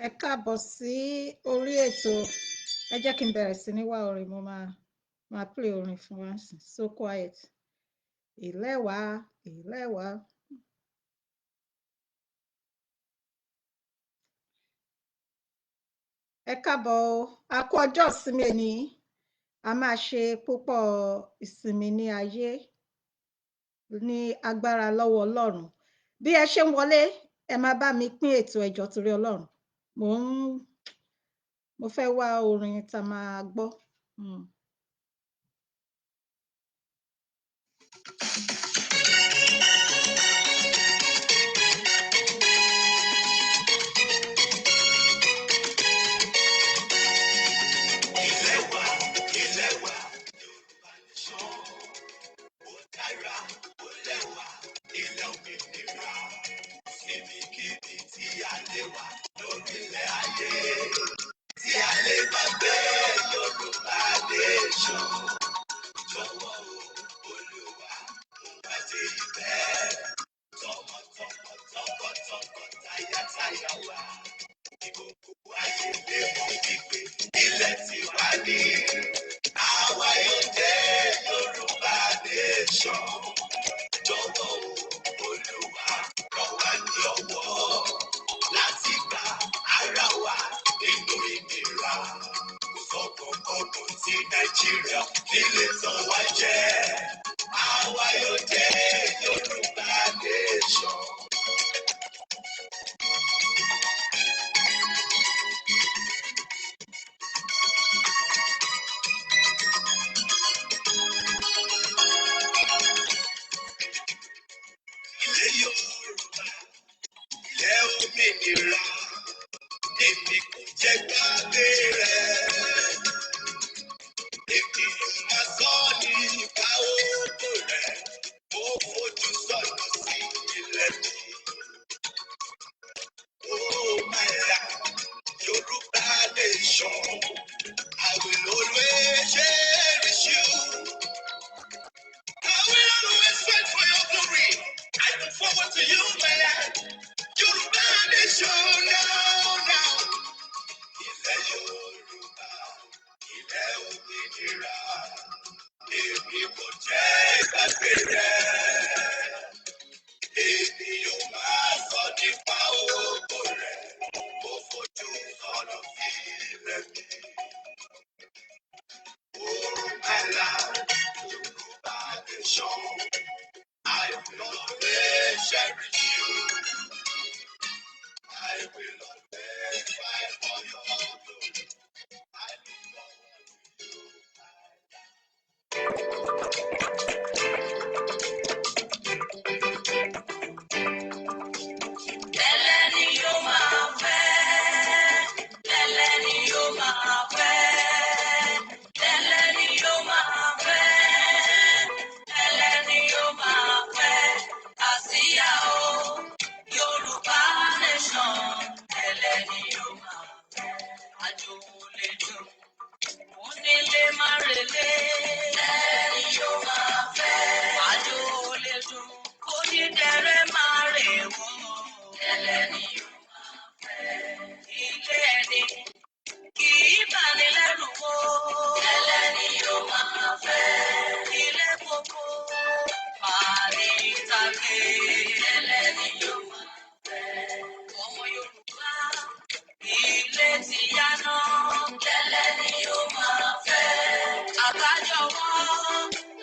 Ẹ káàbọ̀ sí orí ètò. Ẹ jẹ́ kí n bẹ̀rẹ̀ sí ní wá orin. Mo máa play orin fún wa nísìn. So quiet. Ìlẹ́wà, ìlẹ́wà. Ẹ káàbọ̀ o. A kú ọjọ́ ìsinmi èní. A máa ṣe púpọ̀ ìsinmi ní ayé ní agbára lọ́wọ́ Ọlọ́run. Bí ẹ ṣe ń wọlé, ẹ máa bá mi pín ètò ẹ jọ̀ọ́ torí Ọlọ́run. Mo fẹ́ wá orin tá máa gbọ́. Nigeria, ilé tán wá jẹ́, àwa yóò dé Yorùbá nation. Ilé Yorùbá, ilé òmìnira, èmi kò jẹ́ gbàgbé rẹ̀. Èmi máa sọ nípa ògo rẹ̀, mo fojú sọ́nà sí ilẹ̀ mi. Oh my God, Yorùbá nation, I will always cherish you. I will always fight for your glory. I look forward to you, my land. Yorùbá nation, now. Ilẹ̀ Yorùbá, ilẹ̀ òmìnira, èmi kò jẹ́ ìgbàgbé rẹ̀. Èmi yóò máa sọ nípa ògo rẹ̀, mo fojú sọ́nà sí ilẹ̀ mi. Oh my land, Yorùbá nation, I will always cherish you. I will always fight for your glory. I look forward to you. Ẹlẹ́ni yóò máa fẹ́, ẹlẹ́ni yóò máa fẹ́, ẹlẹ́ni yóò máa fẹ́, ẹlẹ́ni yóò máa fẹ́. Àsíá o, Yorùbá nation, ẹlẹ́ni yóò máa fẹ́. Àjò lè dùn, onílé má relé, ẹlẹ́ni yóò máa fẹ́. Àjò lè dùn, onídẹrẹ́ má rèwọ̀, ẹlẹ́ni yóò máa fẹ́. Ilé ẹni kì í bani lẹ́rù wò, ẹlẹ́ni yóò máa fẹ́. Ilé gbogbo pàdé tàgé, ẹlẹ́ni yóò máa fẹ́. Ọmọ Yorùbá, ilé ti yá náà, ẹlẹ́ni yóò máa fẹ́. Àgbájọwọ́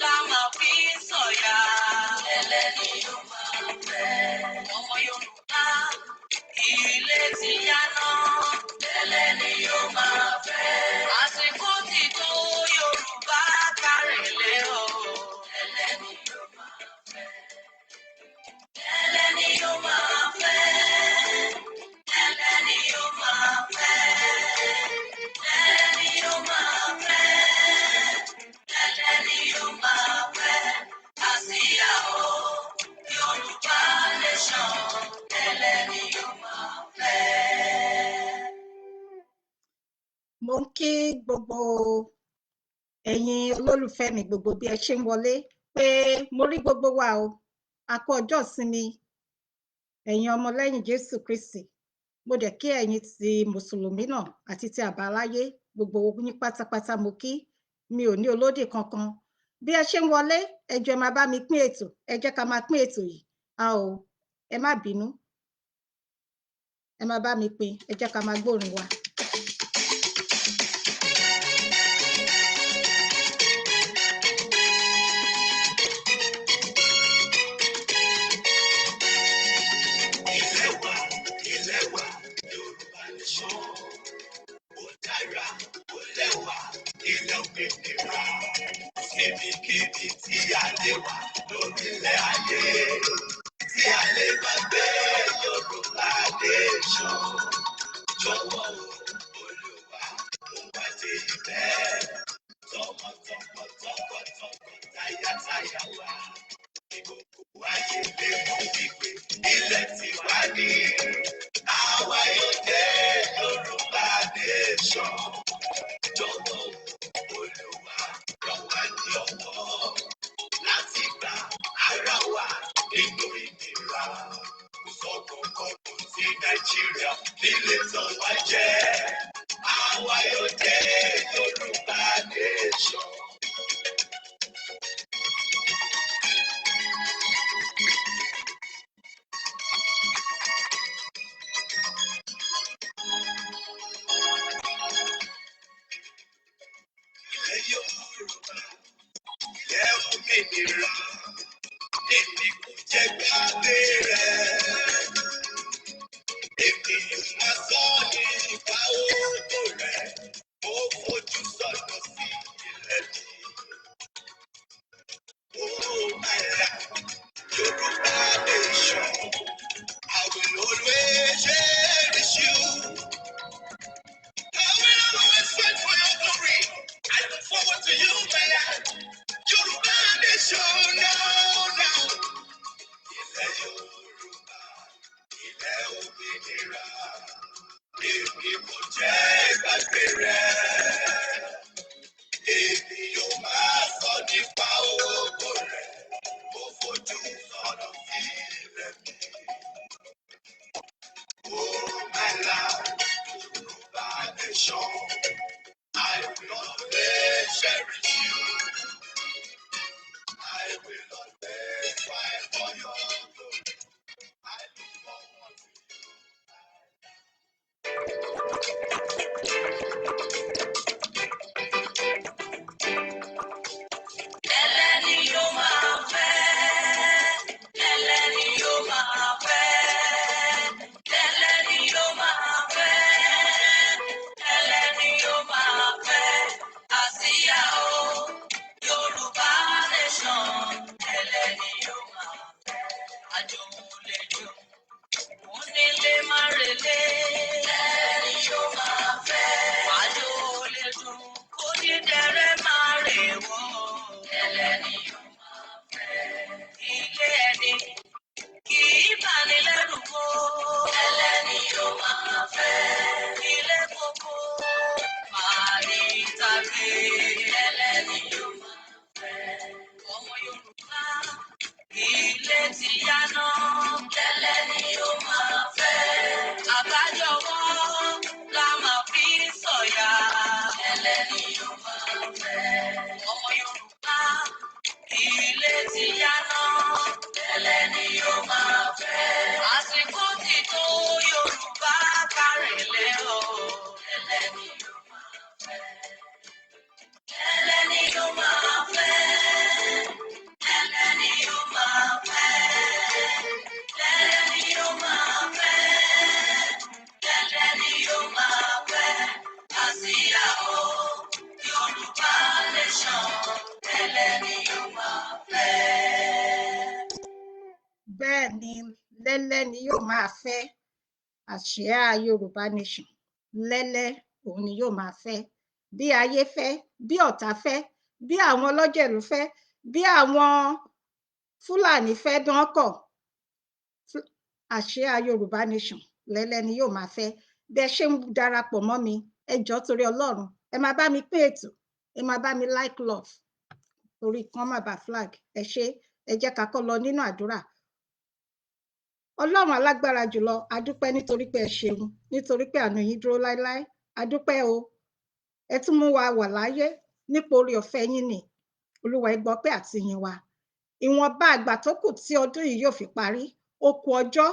la máa fi sọ̀yà, ẹlẹ́ni yóò máa fẹ́. Ọmọ Yorùbá, ilé ti yá náà, ẹlẹ́ni yóò máa fẹ́. Àsìkò ti tó Yorùbá kárẹ̀lẹ̀ o, ẹlẹ́ni yóò máa fẹ́. Ẹlẹ́ni yóò máa fẹ́. Ẹlẹ́ni yóò máa fẹ́. Ẹlẹ́ni yóò máa fẹ́. Ẹlẹ́ni yóò máa fẹ́. Àsíá o, Yorùbá nation, ẹlẹ́ni yóò máa fẹ́. Mo ń kí gbogbo ẹ̀yin olólùfẹ́ mi gbogbo bí ẹ ṣe ń wọlé pé mo rí gbogbo wa o. A kú ọjọ́ ìsinmi ẹ̀yin ọmọlẹ́yìn Jésù Kristi. mo dẹ̀ kí ẹ̀yin ti mùsùlùmí náà àti ti àbáláyé gbogbo yín pátápátá mo kí, mi ò ní olódì kankan. Bí ẹ ṣe ń wọlé, ẹ jọ̀ọ́ ẹ máa bá mi pín ètò, ẹ jẹ́ ká máa pín ètò yìí. Ẹ má bínú, ẹ máa bá mi pín, ẹ jẹ́ ká máa gbórin wa. Ilé wa, Yorùbá nation. Ó dára, ó lẹ́wà, ilé òmìnira. Níbikíbi tí a lè wà lórílẹ̀ ayé. Tí a lè máa gbé Yorùbá nation. Jọ̀wọ́ o, Olúwa, mo wá dé ibẹ̀. Tọmọtọmọ, tọkọtọkọ, tayátayá wa. Gbogbo ayé lè mọ̀ wípé ilẹ̀ tiwa ni. Àwa yóò dé Yorùbá nation. Jọ̀wọ́ Olúwa ràn wá ní ọwọ́ láti gba ara wa nínú ìnira. Sọ̀kọ̀kọ̀kọ̀ sí Nàìjíríà nílé tán wá jẹ́. Àwa yóò dé Yorùbá nation. Ilẹ̀ Yorùbá, ilẹ̀ òmìnira, èmi kò jẹ́ gbàgbé rẹ̀. Èmi yóò máa sọ nípa ògo rẹ̀, mo fojú sọ́nà sí ilẹ̀ mi. Oh my God, Yorùbá nation, I will always cherish you. I will always fight for your glory. I look forward to you, my God. Yorùbá nation, now. Ilẹ̀ Yorùbá, ilẹ̀ òmìnira, èmi kò jẹ́ gbàgbé rẹ̀. Èmi yóò máa sọ nípa ògo rẹ̀, mo fojú sọ́nà sí ilẹ̀ mi. Oh my Lord, Yorùbá nation, I will always cherish you. I will always fight for your glory. I look forward to you. Ẹlẹ́ni yóò máa fẹ́, ẹlẹ́ni yóò máa fẹ́, ẹlẹ́ni yóò máa fẹ́, ẹlẹ́ni yóò máa fẹ́. Àsíá o, Yorùbá nation, ẹlẹ́ni yóò máa fẹ́. Àjòmúlẹ̀jò, onílé máa relé, ẹlẹ́ni yóò máa fẹ́. Àjòlẹ̀jò, onídẹrẹ́ máa rèwọ̀, ẹlẹ́ni yóò máa fẹ́. Ilé ẹni kì í bani lẹ́rù wò, ẹlẹ́ni yóò máa fẹ́. Ilé kókó máa ní tàbí, ẹlẹ́ni yóò máa fẹ́. Ọmọ Yorùbá, ilé ti yáná, ẹlẹ́ni yóò máa fẹ́. Àbájọwọ́ la máa fi sọ̀yà, ẹlẹ́ni yóò máa fẹ́. Ọmọ Yorùbá, ilé ti yáná, ẹlẹ́ni yóò máa fẹ́. Àsìkò ti tó Yorùbá kárẹ̀lẹ̀ o, ẹlẹ́ni yóò máa fẹ́. Ẹlẹ́ni yóò máa fẹ́. Ẹlẹ́ni yóò máa fẹ́. Ẹlẹ́ni yóò máa fẹ́. Ẹlẹ́ni yóò máa fẹ́. Àsíá o, Yorùbá nation, ẹlẹ́ni yóò máa fẹ́. Bẹ́ẹ̀ ni, lẹ́lẹ́ni yóò máa fẹ́. Àsíá Yorùbá nation, lẹ́lẹ́ òun ni yóò máa fẹ́. Bí ayé fẹ́, bí ọ̀tá fẹ́, bí àwọn ọlọ́jẹ̀lú fẹ́, bí àwọn Fúlàní fẹ́ dán kọ̀, àsíá Yorùbá nation, lẹ́lẹ́ni yóò máa fẹ́. Bí ẹ ṣe ń darapọ̀ mọ́ mi, ẹ jọ̀ọ́ torí Ọlọ́run, ẹ máa bá mi pín ètò, ẹ máa bá mi like love, torí kan má bàa flag. Ẹ ṣé, ẹ jẹ́ ká kọ́ lọ nínú àdúrà. Ọlọ́run alágbára jùlọ, a dúpẹ́ nítorí pé ẹ ṣeun, nítorí pé àánú yín dúró láéláé. A dúpẹ́ o, ẹ tún mú wa wà láyé nípa oore ọ̀fẹ́ yín ni. Olúwa ẹ gbọ́ pé àti yìn wa. Ìwọ̀nba àgbà tó kù tí ọdún yìí yóò fi parí, ó kù ọjọ́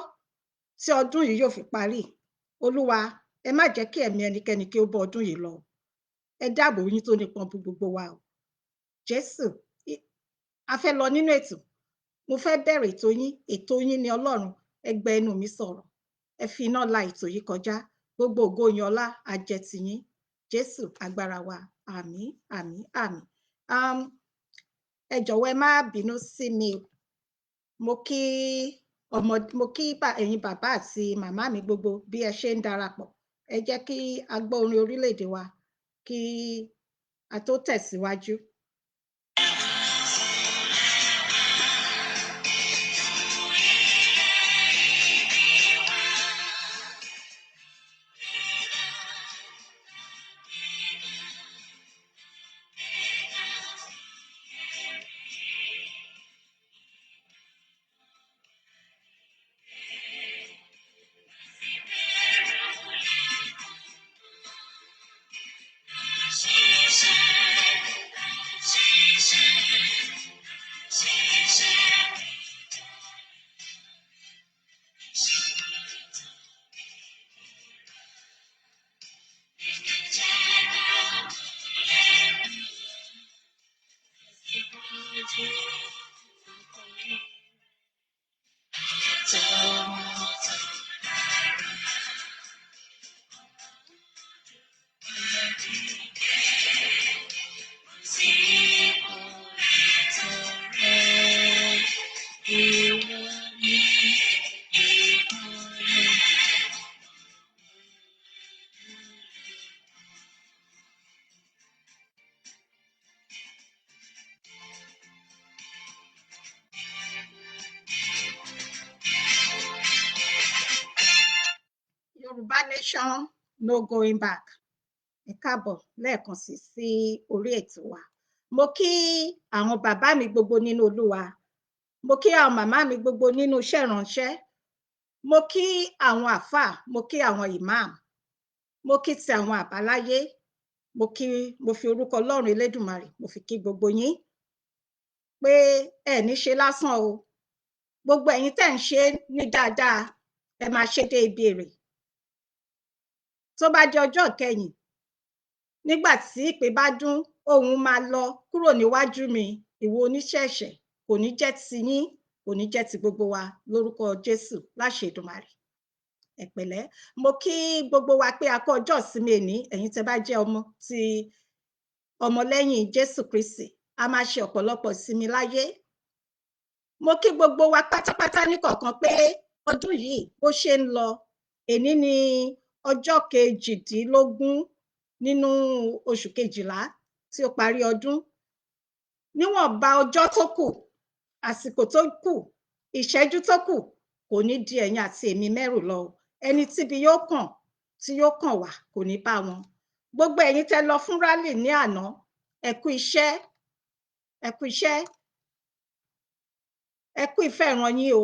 tí ọdún yìí yóò fi parí. Olúwa, ẹ má jẹ́ kí ẹ̀mí ẹnikẹ́ni kí ó bọ́ ọdún yìí lọ. Ẹ dáàbò yín tó nípọn bú gbogbo wa o. Jésù, a fẹ́ lọ nínú ètò. Mo fẹ́ bẹ̀rẹ̀ ètò yín ni Ọlọ́run. Ẹ gbẹ ẹnu mi sọ̀rọ̀. Ẹ fi iná la ètò yìí kọjá. Gbogbo ògo yín ọlá á jẹ́ tiyín. Jésù agbára wa. Àmín, àmín, àmín. Ẹ jọ̀wọ́ ẹ má bínú sí mi. Mo kí ẹ̀yin bàbá àti màmá mi gbogbo bí ẹ ṣe ń darapọ̀. Ẹ jẹ́ kí a gbọ́ orin orílẹ̀-èdè wa kí a tó tẹ̀síwájú. Yorùbá nation, no going back. Ẹ káàbọ̀ lẹ́ẹ̀kan sí orí ètò wa. Mo kí àwọn bàbá mi gbogbo nínú Olúwa. Mo kí àwọn màmá mi gbogbo nínú iṣẹ́ ìránṣẹ́. Mo kí àwọn àfáà, mo kí àwọn imam. Mo kí ti àwọn àbáláyé. Mo fi orúkọ Ọlọ́run Elédùmarè, mo fi kí gbogbo yín pé ẹ ní ṣe lásán o. Gbogbo ẹ̀yin tẹ́ ń ṣe ní dáadáa, ẹ máa ṣe dé ibi èrè. Tó bá di ọjọ́ ìkẹyìn, nígbà tí ìpè bá dún, ohùn máa lọ kúrò níwájú mi. Ìwọ oníṣẹ̀ṣẹ̀, kò ní jẹ́ ti yín, kò ní jẹ́ ti gbogbo wa lórúkọ Jésù láṣẹ Èdùmàrè. Ẹ pẹ̀lẹ́. Mo kí gbogbo wa pé a kú ọjọ́ ìsinmi èní. Ẹ̀yin tẹ́ bá jẹ́ ọmọlẹ́yìn Jésù Kristi, a máa ṣe ọ̀pọ̀lọpọ̀ ìsinmi láyé. Mo kí gbogbo wa pátápátá níkọ̀ọ̀kan pé ọdún yìí bó ṣe ń lọ, èní ni ọjọ́ 18 nínú oṣù kejìlá tí ó parí ọdún. Níwọ̀nba ọjọ́ tó kù, àsìkò tó kù, ìṣẹ́jú tó kù, kò ní di ẹ̀yin àti èmi mẹ́rù lọ. Ẹni tíbi yóò kàn tí yóò kàn wá kò ní bá wọn. Gbogbo ẹ̀yin tẹ́ lọ fún rálì ní àná, ẹ kú iṣẹ́, ẹ kú iṣẹ́, ẹ kú ìfẹ́ ìran yín o.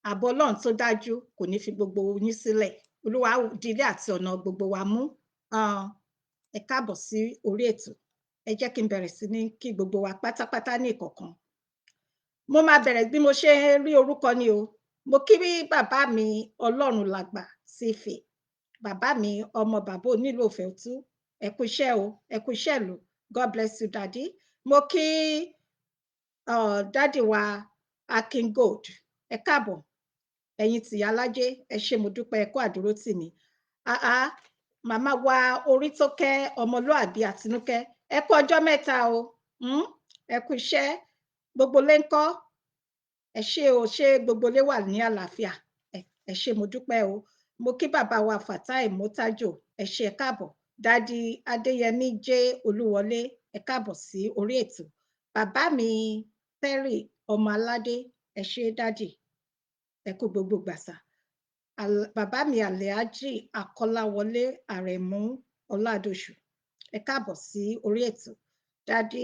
Ààbò Ọlọ́run tó dájú kò ní fi gbogbo yín sílẹ̀. Olúwa dílé àti ọ̀nà gbogbo wa mú. Ẹ káàbọ̀ sí orí ètò. Ẹ jẹ́ kí n bẹ̀rẹ̀ sí ní kí gbogbo wa pátápátá ní ìkọ̀ọ̀kan. Mo máa bẹ̀rẹ̀ bí mo ṣe rí orúkọ ni o. Mo kí bàbá mi Ọlọ́run làgbà sífì. Bàbá mi ọmọ bàbá onílù Òfẹ́tú. Ẹ kú iṣẹ́ o, ẹ kú iṣẹ́ ìlú. God bless you, daddy. Mo kí daddy wa Akin Gold. Ẹ káàbọ̀. Ẹ̀yin tìyá alájé, ẹ ṣé mo dúpẹ́, ẹ kú àdúró tì mí. Màmá wa Orítọ́kẹ́ ọmọlúàbí Àtinúkẹ́, ẹ kú ọjọ́ mẹ́ta o. Ẹ kú iṣẹ́. Gbogbo lé ńkọ́? Ẹ ṣé o, ṣé gbogbo lé wà ní àlàáfíà? Ẹ ṣé mo dúpẹ́ o. Mo kí bàbá wa Fatai Motajo, ẹ ṣé, ẹ káàbọ̀. Dádì Adéyẹmí J. Olúwọlé, ẹ káàbọ̀ sí orí ètò. Bàbá mi Terry ọmọ aládé, ẹ ṣé dádì. Ẹ kú gbogbo gbàsà. Bàbá mi Alhaji Akọ́láwọlé Àrẹ̀mú Ọládòṣù, ẹ káàbọ̀ sí orí ètò. Dádì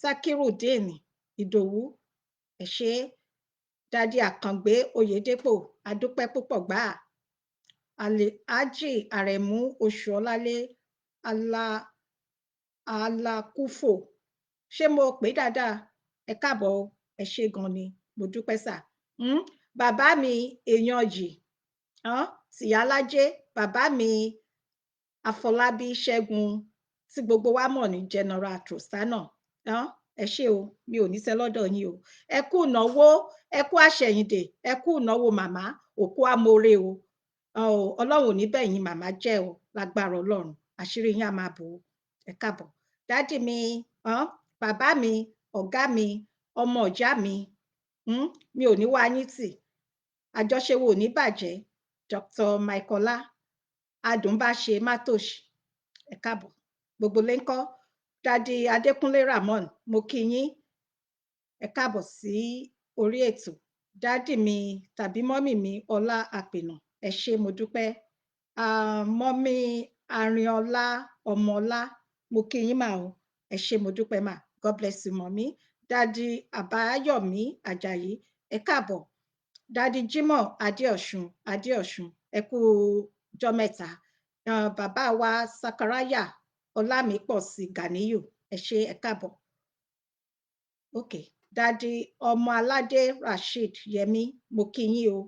Sakirudeen Ìdòwú, ẹ ṣé. Dádì Àkàngbé Oyèdépò adúpẹ́ púpọ̀ gbáà. Hájì Àrẹ̀mú Oṣùọlálé Alákúfò, ṣé mo pè dáadáa? Ẹ káàbọ̀ o, ẹ ṣé gan ni, mo dúpẹ́ sà. Bàbá mi Èèyànjì Tìyálájé, bàbá mi Afọlábí Ṣẹ́gun tí gbogbo wa mọ̀ ní General Trostana, ẹ ṣé o, mi ò ní sẹ́ lọ́dọ̀ yín o. Ẹ kú ìnáwó, ẹ kú àṣẹ̀yìndè, ẹ kú ìnáwó màmá, òkú amóore o. Ọlọ́run ò ní bẹ̀yìn màmá jẹ́ o, lágbára Ọlọ́run, àṣírí yín á máa bò ó. Ẹ káàbọ̀. Dádì mi, bàbá mi, ọ̀gá mi, ọmọ ìyá mi, mi ò ní wá yín tì, àjọṣe wo ò ní bàjẹ́. Dr. Michaela Adùnbáṣe Mátòṣì, ẹ káàbọ̀. Gbogbo lé ńkọ́? Dádì Adékúnlé Ramon, mo kí yín, ẹ káàbọ̀ sí orí ètò. Dádì mi tàbí mọ́mì mi Ọlá Àpènà, ẹ ṣé mo dúpẹ́. Mọ́mì Arínọlá Ọmọọlá, mo kí yín mà o, ẹ ṣé mo dúpẹ́ mà. God bless you mọ́mì. Dádì Àbáyọ̀mí Àjàyí, ẹ káàbọ̀. Dádì Jímọ̀ Adéọ̀ṣun, ẹ kú ọjọ́ mẹ́ta. Bàbá wa Sakaraya Ọlámípọ̀sí Ganiyu, ẹ ṣé, ẹ káàbọ̀. Okay. Dádì Ọmọ Aládé Rasheed Yẹmí, mo kí yín o,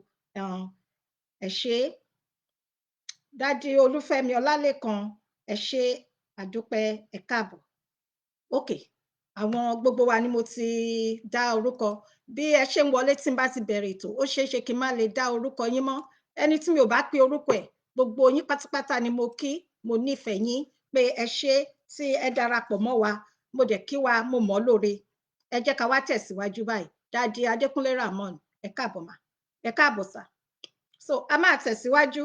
ẹ ṣé. Dádì Olúfẹ́mi Ọlálékan, ẹ ṣé, àdúpẹ́, ẹ káàbọ̀. Okay. Àwọn gbogbo wa ni mo ti dá orúkọ. Bí ẹ ṣe ń wọlé tí n bá ti bẹ̀rẹ̀ ètò, ó ṣeé ṣe kí n má lè dá orúkọ yín mọ́. Ẹni tí mi ò bá pe orúkọ ẹ̀, gbogbo yín pátápátá ni mo kí, mo nífẹ̀ẹ́ yín pé ẹ ṣé tí ẹ darapọ̀ mọ́ wa, mo dẹ̀ kí wa, mo mọ̀ ọ́ lóore. Ẹ jẹ́ ká wá tẹ̀síwájú báyìí. Dádì Adékúnlé Ramon, ẹ káàbọ̀ mà, ẹ káàbọ̀ sà. So a máa tẹ̀síwájú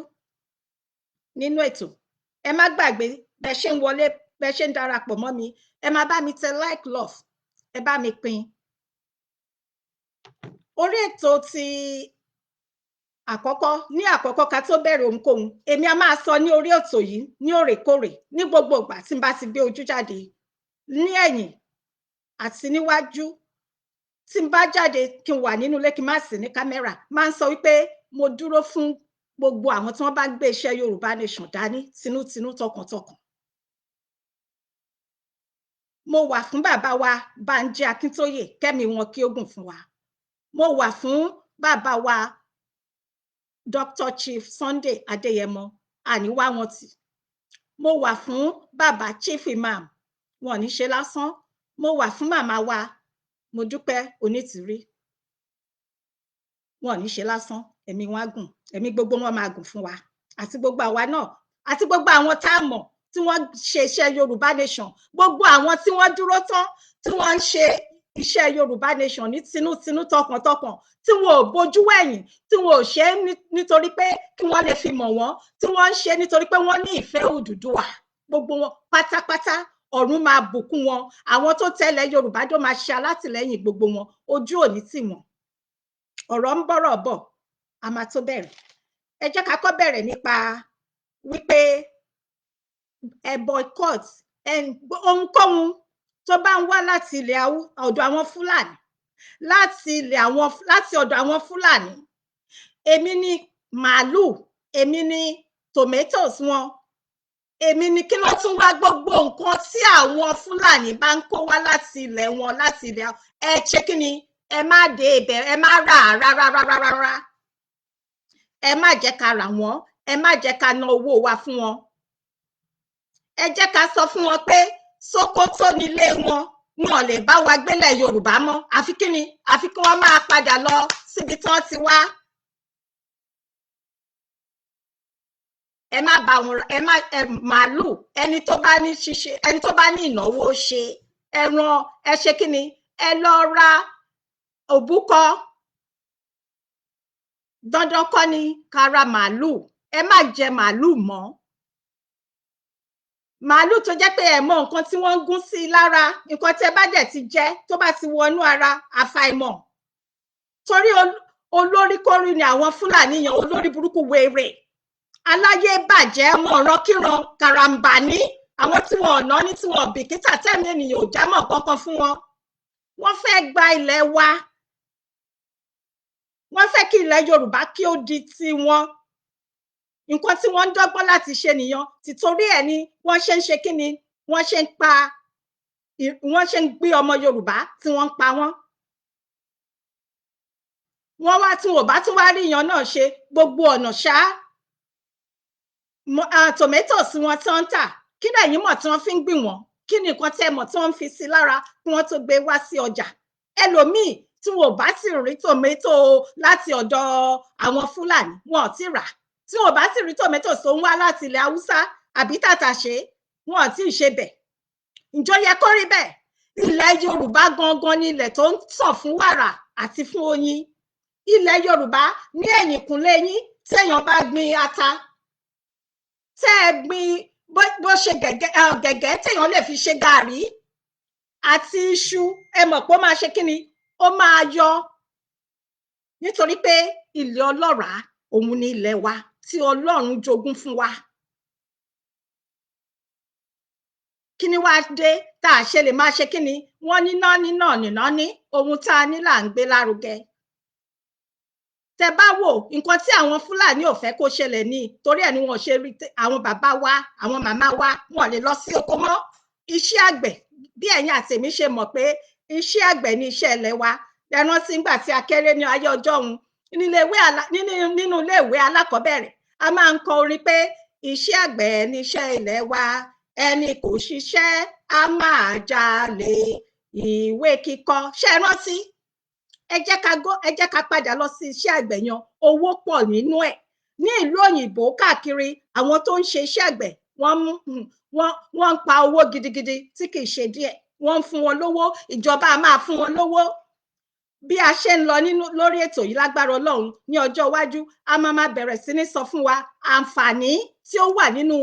nínú ètò. Ẹ má gbàgbé bẹ́ ṣe ń wọlé, bẹ́ ṣe ń darapọ̀ mọ́ mi, ẹ má bá mi tẹ like love, ẹ bá mi pín. Orí ètò ti àkọ́kọ́, ní àkọ́kọ́ ká tó bẹ̀rẹ̀ ohunkóhun, èmi a máa sọ ní orí ètò yìí ní òrèkóòrè, ní gbogbo ìgbà tí n bá ti gbé ojú jáde, ní ẹ̀yìn àti níwájú, tí n bá jáde kí n wà nínú ilé kí n má sí ní kámẹ́rà, máa ń sọ wípé mo dúró fún gbogbo àwọn tí wọ́n bá gbé iṣẹ́ Yorùbá Nation dání tinútinú tọkàntọkàn. Mo wà fún bàbá wa Bánjí Akíntóyè, kẹ́mi wọn kí ó gùn fún wa. Mo wà fún bàbá wa Dr. Chief Sunday Adéyẹmọ, àníwá wọn tì. Mo wà fún bàbá Chief Imam, wọn ní ṣe lásán. Mo wà fún màmá wa Modúpẹ́ Onítìrí, wọn ní ṣe lásán, ẹ̀mí wọn á gùn, ẹ̀mí gbogbo wọn máa gùn fún wa, àti gbogbo àwa náà, àti gbogbo àwọn tá a mọ̀ tí wọ́n ṣe iṣẹ́ Yorùbá Nation, gbogbo àwọn tí wọ́n dúró tán tí wọ́n ń ṣe iṣẹ́ Yorùbá Nation ní tinútinú tọkàntọkàn, tí wọn ò bojú wẹ̀yìn, tí wọn ò ṣe nítorí pé kí wọ́n lè fi mọ̀ wọ́n, tí wọ́n ń ṣe nítorí pé wọ́n ní ìfẹ́ Odùduwà. Gbogbo wọn pátápátá ọ̀run máa bùkún wọn. Àwọn tó tẹ̀lé Yorùbá tó máa ṣe alátìlẹ́yìn gbogbo wọn, ojú ò ní tì wọ́n. Ọ̀rọ̀ ń bọ̀rọ̀ bọ̀, a máa tó bẹ̀rẹ̀. Ẹ jẹ́ ká kọ́ bẹ̀rẹ̀ nípa wípé ẹ boycott ohunkóhun tó bá ń wá láti ilẹ̀ ọ̀dọ̀ àwọn Fúlàní, láti ọ̀dọ̀ àwọn Fúlàní. Èmi ni màálù, èmi ni tomatoes wọn, èmi ni kí ló tún wá, gbogbo nǹkan tí àwọn Fúlàní bá ń kó wá láti ilẹ̀ wọn, láti ilẹ̀ ẹ ṣe kí ni, ẹ má dé ibẹ̀, ẹ má rà rárá, ẹ má jẹ́ ká rà wọ́n, ẹ má jẹ́ ká ná owó wa fún wọn. Ẹ jẹ́ ká sọ fún wọn pé Sókótó nílé wọn, wọn lè bá wa gbélẹ̀ Yorùbá mọ́, àfi kí ni, àfi kí wọ́n máa padà lọ síbi tí wọ́n ti wá. Ẹ má bá wọn, màálù, ẹni tó bá ní ṣíṣe, ẹni tó bá ní ìnáwó ṣe, ẹran, ẹ ṣe kí ni, ẹ lọ ra òbúkọ. Dandan kọ́ ni ká ra màálù, ẹ má jẹ màálù mọ́. Màálù tó jẹ́ pé ẹ mọ nǹkan tí wọ́n ń gún sí lára, nǹkan tẹ́ bá dẹ̀ ti jẹ tó bá ti wọnú ara, àfàìmọ̀. Torí olórí kórí ni àwọn Fúlàní yẹn, olórí burúkú wèrè, aláyé bàjẹ́, wọn ọ̀rọ̀ kíran, karambani, àwọn tí wọn ọ̀nà ní tí wọn bìkítà, tẹ́mi ènìyàn ò jámọ́ kankan fún wọn. Wọ́n fẹ́ gba ilẹ̀ wa. wọ́n fẹ́ kí ilẹ̀ Yorùbá kí ó di tiwọn. Nǹkan tí wọ́n ń dọ́gbọ́n láti ṣe nìyẹn. Tìtorí ẹ̀ ni wọ́n ṣe ń ṣe kí ni? Wọ́n ṣe ń gbé ọmọ Yorùbá tí wọ́n ń pa wọ́n. Wọ́n wá tí wọ́n bá tún wá rí yan náà ṣe gbogbo ọ̀nà ṣá. Tomatoes wọn tí wọ́n ń tà, kí lẹ̀yin mọ̀ tí wọ́n fi ń gbìn wọ́n? Kí ni nǹkan tẹ́ mọ̀ tí wọ́n ń fi sí lára kí wọ́n tó gbé wá sí ọjà? Ẹlòmíì tí wọ́n bá sì rí tomato láti ọ̀dọ̀ àwọn Fúlàní, wọn ò tí rà. Tí wọ́n bá sì rí tomatoes tó ń wá láti ilẹ̀ Haúsá àbí tàtàṣé, wọn ò tí ì ṣe bẹ̀. Ǹjọ́ yẹ kó rí bẹ́ẹ̀? Ilẹ̀ Yorùbá gangan ni ilẹ̀ tó ń sàn fún wàrà àti fún oyin. Ilẹ̀ Yorùbá ní ẹ̀yìnkùnlé yín, téèyàn bá gbin ata, tẹ́ ẹ gbin bó ṣe gẹ̀gẹ́ téèyàn lè fi ṣe gàrí àti iṣu, ẹ mọ̀ pé ó máa ṣe kí ni? Ó máa yọ. Nítorí pé ilẹ̀ ọlọ́ràá òun ni ilẹ̀ wa tí Ọlọ́run jogún fún wa. Kí ni wá dé tá a ṣe lè máa ṣe kí ni? Wọ́n níná nìná ní ohun tá a ní là ń gbé lárugẹ. Tẹ bá wò nǹkan tí àwọn Fúlàní ò fẹ́ kó ṣẹlẹ̀ ní, torí ẹ̀ ni wọ́n ṣe rí àwọn bàbá wa, àwọn màmá wa, wọn lè lọ sí oko mọ́. Iṣẹ́ àgbẹ̀, bí ẹ̀yin àti èmi ṣe mọ̀ pé iṣẹ́ àgbẹ̀ ni iṣẹ́ ilẹ̀ wa. Ẹ rántí nígbà tí a kéré ní ayé ọjọ́ òun, nínú iléèwé alákọ̀ọ́bẹ̀rẹ̀, a máa ń kọ orin pé iṣẹ́ àgbẹ̀ ni iṣẹ́ ilẹ̀ wa, ẹni kò ṣiṣẹ́ a máa jalè, ìwé kíkọ. Ṣé ẹ rántí? Ẹ jẹ́ ká padà lọ sí iṣẹ́ àgbẹ̀ yan. Owó pọ̀ nínú ẹ̀. Ní ìlú òyìnbó káàkiri, àwọn tó ń ṣe iṣẹ́ àgbẹ̀ wọ́n ń pa owó gidigidi tí kì í ṣe díẹ̀. Wọ́n ń fún wọn lówó, ìjọba a máa fún wọn lówó. Bí a ṣe ń lọ lórí ètò yìí lágbára Ọlọ́run ní ọjọ́ iwájú, a máa bẹ̀rẹ̀ sí ní sọ fún wa àǹfààní tí ó wà nínú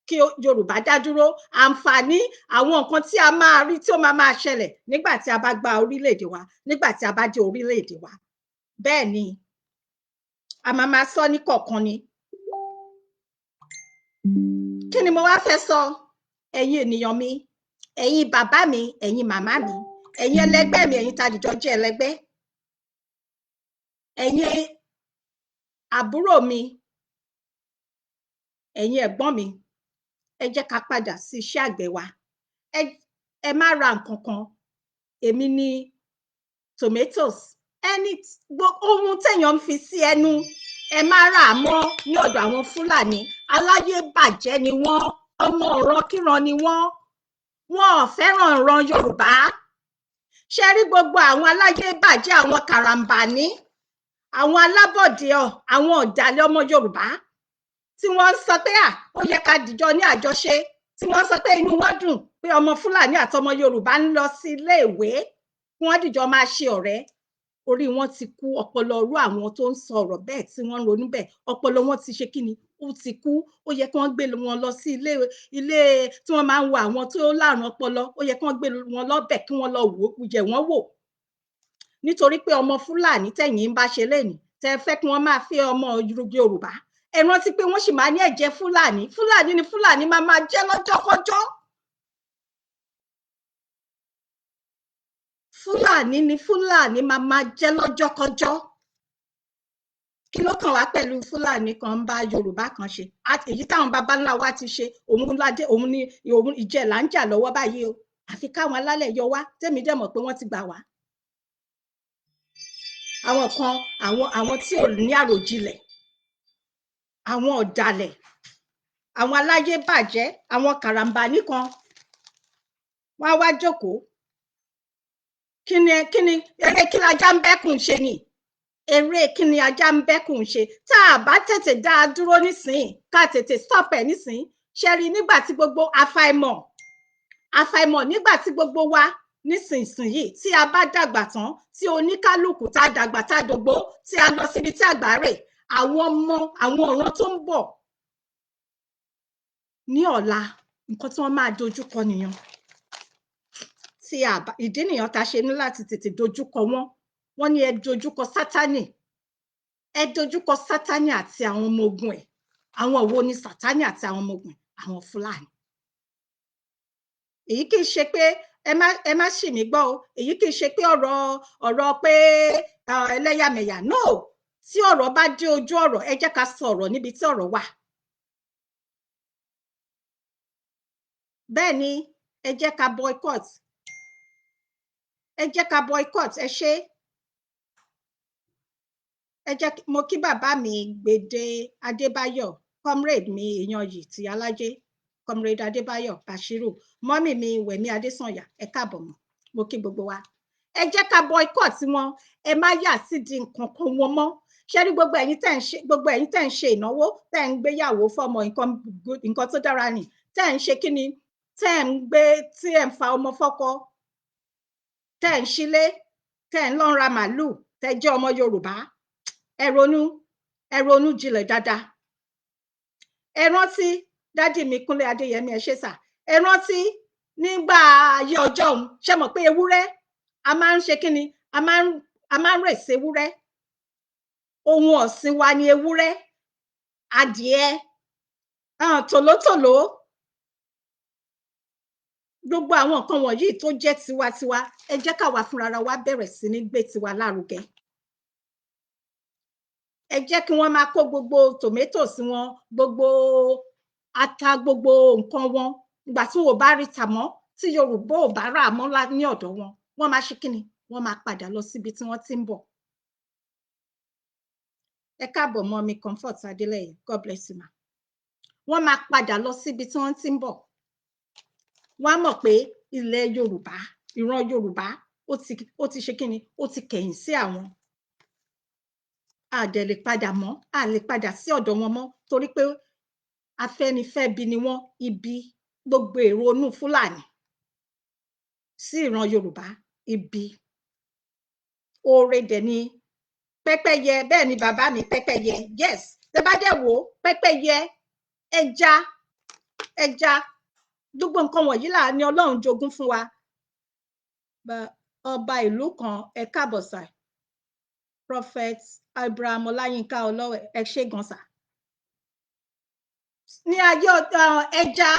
kí Yorùbá dá dúró, àǹfààní àwọn nǹkan tí a máa rí tí ó máa ṣẹlẹ̀ nígbà tí a bá gba orílẹ̀-èdè wa, nígbà tí a bá dé orílẹ̀-èdè wa. Bẹ́ẹ̀ ni a máa sọ ní kọ̀ọ̀kan ni. Kí ni mo wá fẹ́ sọ? Ẹ̀yin ènìyàn mi, ẹ̀yin bàbá mi, ẹ̀yin màmá mi, ẹ̀yin ẹlẹgbẹ́ mi, ẹ̀yin tàdíjọ jẹ́ ẹlẹgbẹ́, ẹ̀yin àbúrò mi, ẹ̀yin ẹ̀gbọ́n mi, ẹ jẹ́ ká padà sí iṣẹ́ àgbẹ̀ wa. Ẹ má ra nǹkan kan. Èmi ni tomatoes, ohun téèyàn ń fi sí ẹnu, ẹ má rà á mọ́ ní ọ̀dọ̀ àwọn Fúlàní. Aláyé bàjẹ́ ni wọ́n, ọmọ ìrankíran ni wọ́n. Wọn ò fẹ́ràn ìran Yorùbá. Ṣé rí gbogbo àwọn aláyé bàjẹ́, àwọn kàràǹbání, àwọn alábọ̀dé, àwọn ọ̀dàlẹ̀ ọmọ Yorùbá tí wọ́n sọ pé ó yẹ ká dìjọ ní àjọṣe, tí wọ́n sọ pé inú wọn dùn pé ọmọ Fúlàní àtọmọ Yorùbá ń lọ sí iléèwé kí wọ́n dìjọ máa ṣe ọ̀rẹ́. Orí wọn ti kú. Ọpọlọ irú àwọn tó ń sọ ọ̀rọ̀ bẹ́ẹ̀ tí wọ́n ń ronú bẹ́ẹ̀, ọpọlọ wọn ti ṣe kí ni? Ó ti kú. Ó yẹ kí wọ́n gbé wọn lọ sí ilé tí wọ́n máa ń wo àwọn tó lárùn ọpọlọ. Ó yẹ kí wọ́n gbé wọn lọ́bẹ̀ kí wọ́n lọ yẹ̀ wọ́n wò. Nítorí pé ọmọ Fúlàní tẹ̀yìn ń bá ṣe lénìí, tẹ́ fẹ́ kí wọ́n máa fẹ́ ọmọ Yorùbá, ẹ rántí pé wọ́n sì máa ní ẹ̀jẹ̀ Fúlàní. Fúlàní ni Fúlàní máa jẹ́ lọ́jọ́kọ́jọ́. Fúlàní ni Fúlàní máa jẹ́ lọ́jọ́kọ́jọ́. Kí ló kàn wá pẹ̀lú Fúlàní kan ń bá Yorùbá kan ṣe? Èyí táwọn baba ńlá wa ti ṣe, òun ni ìjẹ́ là ń jà lọ́wọ́ báyìí o. Àfi káwọn alálẹ̀ yọ wá, tẹ́mi dẹ̀ mọ̀ pé wọ́n ti gbà wá. Àwọn kan, àwọn tí ò ní àròjinlẹ̀, àwọn ọ̀dàlẹ̀, àwọn aláyé bàjẹ́, àwọn kàràǹbání kan, wọ́n á wá jókòó. Kíni eré kí lajá ń bẹ́kùn ṣe ni? Eré kí ni ajá ń bẹ́kùn ṣe? Tá a bá tètè dá a dúró nísìnyí, ká tètè stop ẹ̀ nísìnyí. Ṣe rí nígbà tí gbogbo àfàìmọ̀ nígbà tí gbogbo wa nísinsìnyí tí a bá dàgbà tán, tí oníkálùkù tá a dàgbà tá a dògbó, tí a lọ síbi tí àgbà rè, àwọn ọ̀ràn tó ń bọ̀ ní ọ̀la, nǹkan tí wọ́n máa dojúkọ nìyẹn. Ìdí nìyẹn tá a ṣe ní láti tètè dojúkọ wọn. Wọ́n ní ẹ dojúkọ Sátánì. Ẹ dojúkọ Sátánì àti àwọn ọmọ ogun ẹ̀. Àwọn wo ni Sátánì àti àwọn ọmọ ogun ẹ̀? Àwọn Fúlàní. Èyí kì í ṣe pé ẹ má ṣì mí gbọ́ o, èyí kì í ṣe pé ọ̀rọ̀ pé ẹlẹ́yàmẹ̀yà, no, tí ọ̀rọ̀ bá dé ojú ọ̀rọ̀ ẹ jẹ́ ká sọ ọ̀rọ̀ níbi tí ọ̀rọ̀ wà. bẹ́ẹ̀ ni ẹ jẹ́ ká boycott, ẹ jẹ́ ká boycott, ẹ ṣe. ẹ jẹ́ mo kí bàbá mi Gbèdé Adébáyọ̀, comrade mi èèyàn yìí ti Alájé, comrade Adébáyọ̀ Bashiru, mọ́mì mi Wẹ̀mí Adésànyà, ẹ káàbọ̀ mọ́, mo kí gbogbo wa. ẹ jẹ́ ká boycott wọn, ẹ má yà sídi nǹkan kan wọn mọ́. ṣé rí gbogbo ẹ̀yin tẹ́ ń ṣe ìnáwó, tẹ́ ń gbéyàwó fọ́mọ, nǹkan tó dára ni, tẹ́ ń ṣe kíni, tẹ́ ń gbé, tí ẹ̀ ń fa ọmọ fọ́kọ, tẹ́ ń ṣílé, tẹ́ ń lọ ra màálù, tẹ́ jẹ́ ọmọ Yorùbá, ẹ ronú jinlẹ̀ dáadáa. ẹ rántí dádì mi Kúnlé Adéyẹmí, ẹ ṣé sà, ẹ rántí nígbà ayé ọjọ́ òun, ṣé mọ̀ pé ewúrẹ́ a máa ń ṣe kíni, a máa ń rèsè ewúrẹ́, ohun ọ̀sìn wa ni ewúrẹ́, adìẹ, tòlótòló, gbogbo àwọn nǹkan wọ̀nyí tó jẹ́ tiwantiwa, ẹ jẹ́ káwa fúnra wa bẹ̀rẹ̀ sí ní gbé tiwa lárugẹ. ẹ jẹ́ kí wọ́n máa kó gbogbo tomatoes wọn, gbogbo ata, gbogbo nǹkan wọn, ìgbà tí wọn ò bá rí tà mọ́, tí Yorùbá ò bá rà mọ́ ní ọ̀dọ̀ wọn, wọ́n máa ṣe kíni, wọ́n máa padà lọ síbi tí wọ́n ti ń bọ̀. ẹ káàbọ̀ mọ́ mi Comfort Adélẹ́yẹ, God bless you ma. wọ́n máa padà lọ síbi tí wọ́n ti ń bọ̀. wọ́n á mọ̀ pé ilẹ̀ Yorùbá, ìran Yorùbá ó ti ṣe kíni, ó ti kẹ̀yìn sí àwọn. a dẹ̀ lè padà mọ́, a lè padà sí ọ̀dọ̀ wọn mọ́, torí pé afẹ́nifẹ́bi ni wọ́n, ibi gbogbo èrò inú Fúlàní sí ìran Yorùbá, ibi. oore dẹ̀ ni pẹ́pẹ́yẹ, bẹ́ẹ̀ ni bàbá mi pẹ́pẹ́yẹ, yes, tẹ́ bá dẹ̀ wò pẹ́pẹ́yẹ, ẹja, gbogbo nǹkan wọ̀nyí là ní Ọlọ́run jogún fún wa. ọba ìlú kan, ẹ káàbọ̀ sà, Prophet Abraham Ọláyínká Ọlọ́wẹ̀, ẹ ṣé gan sà. ní ayé ẹja,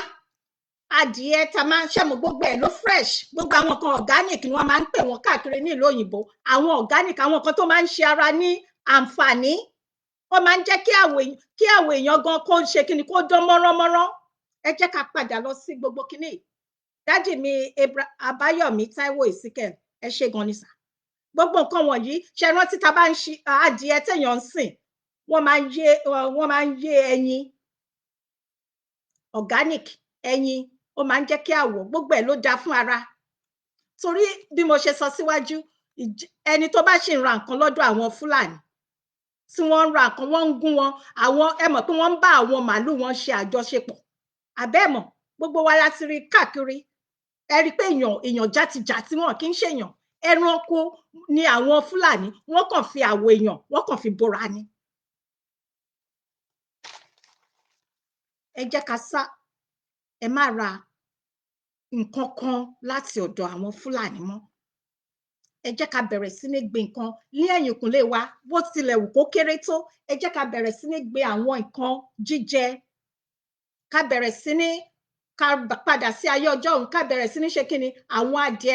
adìẹ ta máa ń ṣẹ̀mú, gbogbo ẹ̀ ló fresh, gbogbo àwọn nǹkan organic ni wọ́n máa ń pè wọ́n káàkiri ní ìlú òyìnbó, àwọn organic, àwọn nǹkan tó máa ń ṣe ara ní àǹfààní, ó máa ń jẹ́ kí àwọ̀ èèyàn gan kó ṣe kíni, kó dán mọ́ránmọ́rán. ẹ jẹ́ ká padà lọ sí gbogbo kíní. dádì mi Abáyọ̀mí Táíwò Ìsíkẹ̀, ẹ ṣé gan ni sà. gbogbo nǹkan wọ̀nyí, ṣe rántí ta bá ń ṣe adìẹ téèyàn ń sìn, wọ́n máa ń yé ẹyin organic, ẹyin, ó máa ń jẹ́ kí àwọ̀, gbogbo ẹ̀ ló dáa fún ara. torí bí mo ṣe sọ síwájú, ẹni tó bá ṣì ń ra nǹkan lọ́dọ̀ àwọn Fúlàní, tí wọ́n ń ra nǹkan, wọ́n ń gún wọn, ẹ mọ̀ pé wọ́n ń bá àwọn màálù wọn ṣe àjọṣepọ̀, àbẹ́ẹ̀mọ̀, gbogbo wa láti rí káàkiri. ẹ rí pé èèyàn játijàti wọn kì í ṣèyàn, ẹranko ni àwọn Fúlàní, wọ́n kàn fi àwọ̀ èèyàn, wọ́n kàn fi bora ni. ẹ jẹ́ ká sá, ẹ má ra nǹkan kan láti ọ̀dọ̀ àwọn Fúlàní mọ́. ẹ jẹ́ ká bẹ̀rẹ̀ sí ní gbin nǹkan ní ẹ̀yìnkùnlé wa, bó tilẹ̀ wù kó kéré tó, ẹ jẹ́ ká bẹ̀rẹ̀ sí ní gbin àwọn nǹkan jíjẹ, ká bẹ̀rẹ̀ sí ní, ká padà sí ayé ọjọ́ òun, ká bẹ̀rẹ̀ sí ní ṣe kíni, àwọn adìẹ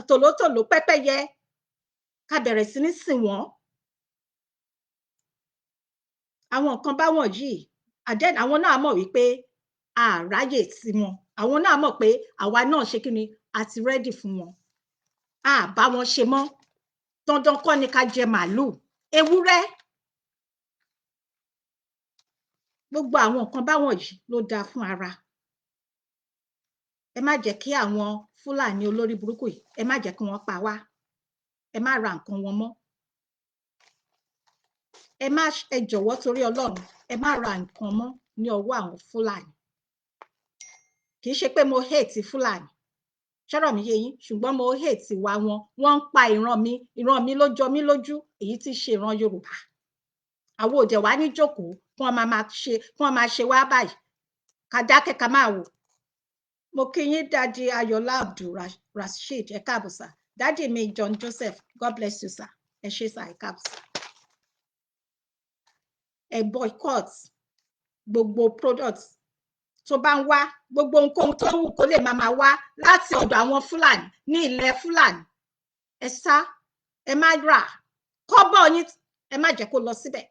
tòlótòló, pẹ́pẹ́yẹ, ká bẹ̀rẹ̀ sí ní sìn wọ́n. àwọn nǹkan báwọn yìí, àwọn náà mọ̀ wípé àráyè sí wọn, àwọn náà mọ̀ pé àwa náà ṣe kíni, a ti rẹ́dì fún wọn, a bá wọn ṣe mọ́. dandan kọ́ ni ká jẹ màálù, ewúrẹ́, gbogbo àwọn nǹkan báwọn yìí ló dáa fún ara. ẹ má jẹ́ kí àwọn Fúlàní olórí burúkú yìí, ẹ má jẹ́ kí wọ́n pa wá, ẹ má ra nǹkan wọn mọ́. ẹ jọ̀wọ́ torí Ọlọ́run, ẹ má ra nǹkan mọ́ ní ọwọ́ àwọn Fúlàní. kì í ṣe pé mo hate Fúlàní, ṣọ́rọ̀ mi yé yín, ṣùgbọ́n mo hate wa wọn, wọ́n ń pa ìran mi ló jọ mí lójú, èyí tí ṣe ìran Yorùbá. àwọn òdẹ wa ní jókòó kí wọ́n máa ṣe wá báyìí, ká dákẹ́ ká máa wò. mo kí yín dádì Ayọ̀lá Abdul Rasheed, ẹ káàbọ̀ sà. dádì mi John Joseph, God bless you sir, ẹ ṣé sà, ẹ káàbọ̀ sà. ẹ boycott gbogbo products tó bá ń wá gbogbo nǹkan tó wù kó lè máa wá láti ọ̀dọ̀ àwọn Fúlàní ní ilẹ̀ Fúlàní ẹ sá, ẹ má rà kọ́bọ̀ yín, ẹ má jẹ́ kó lọ síbẹ̀.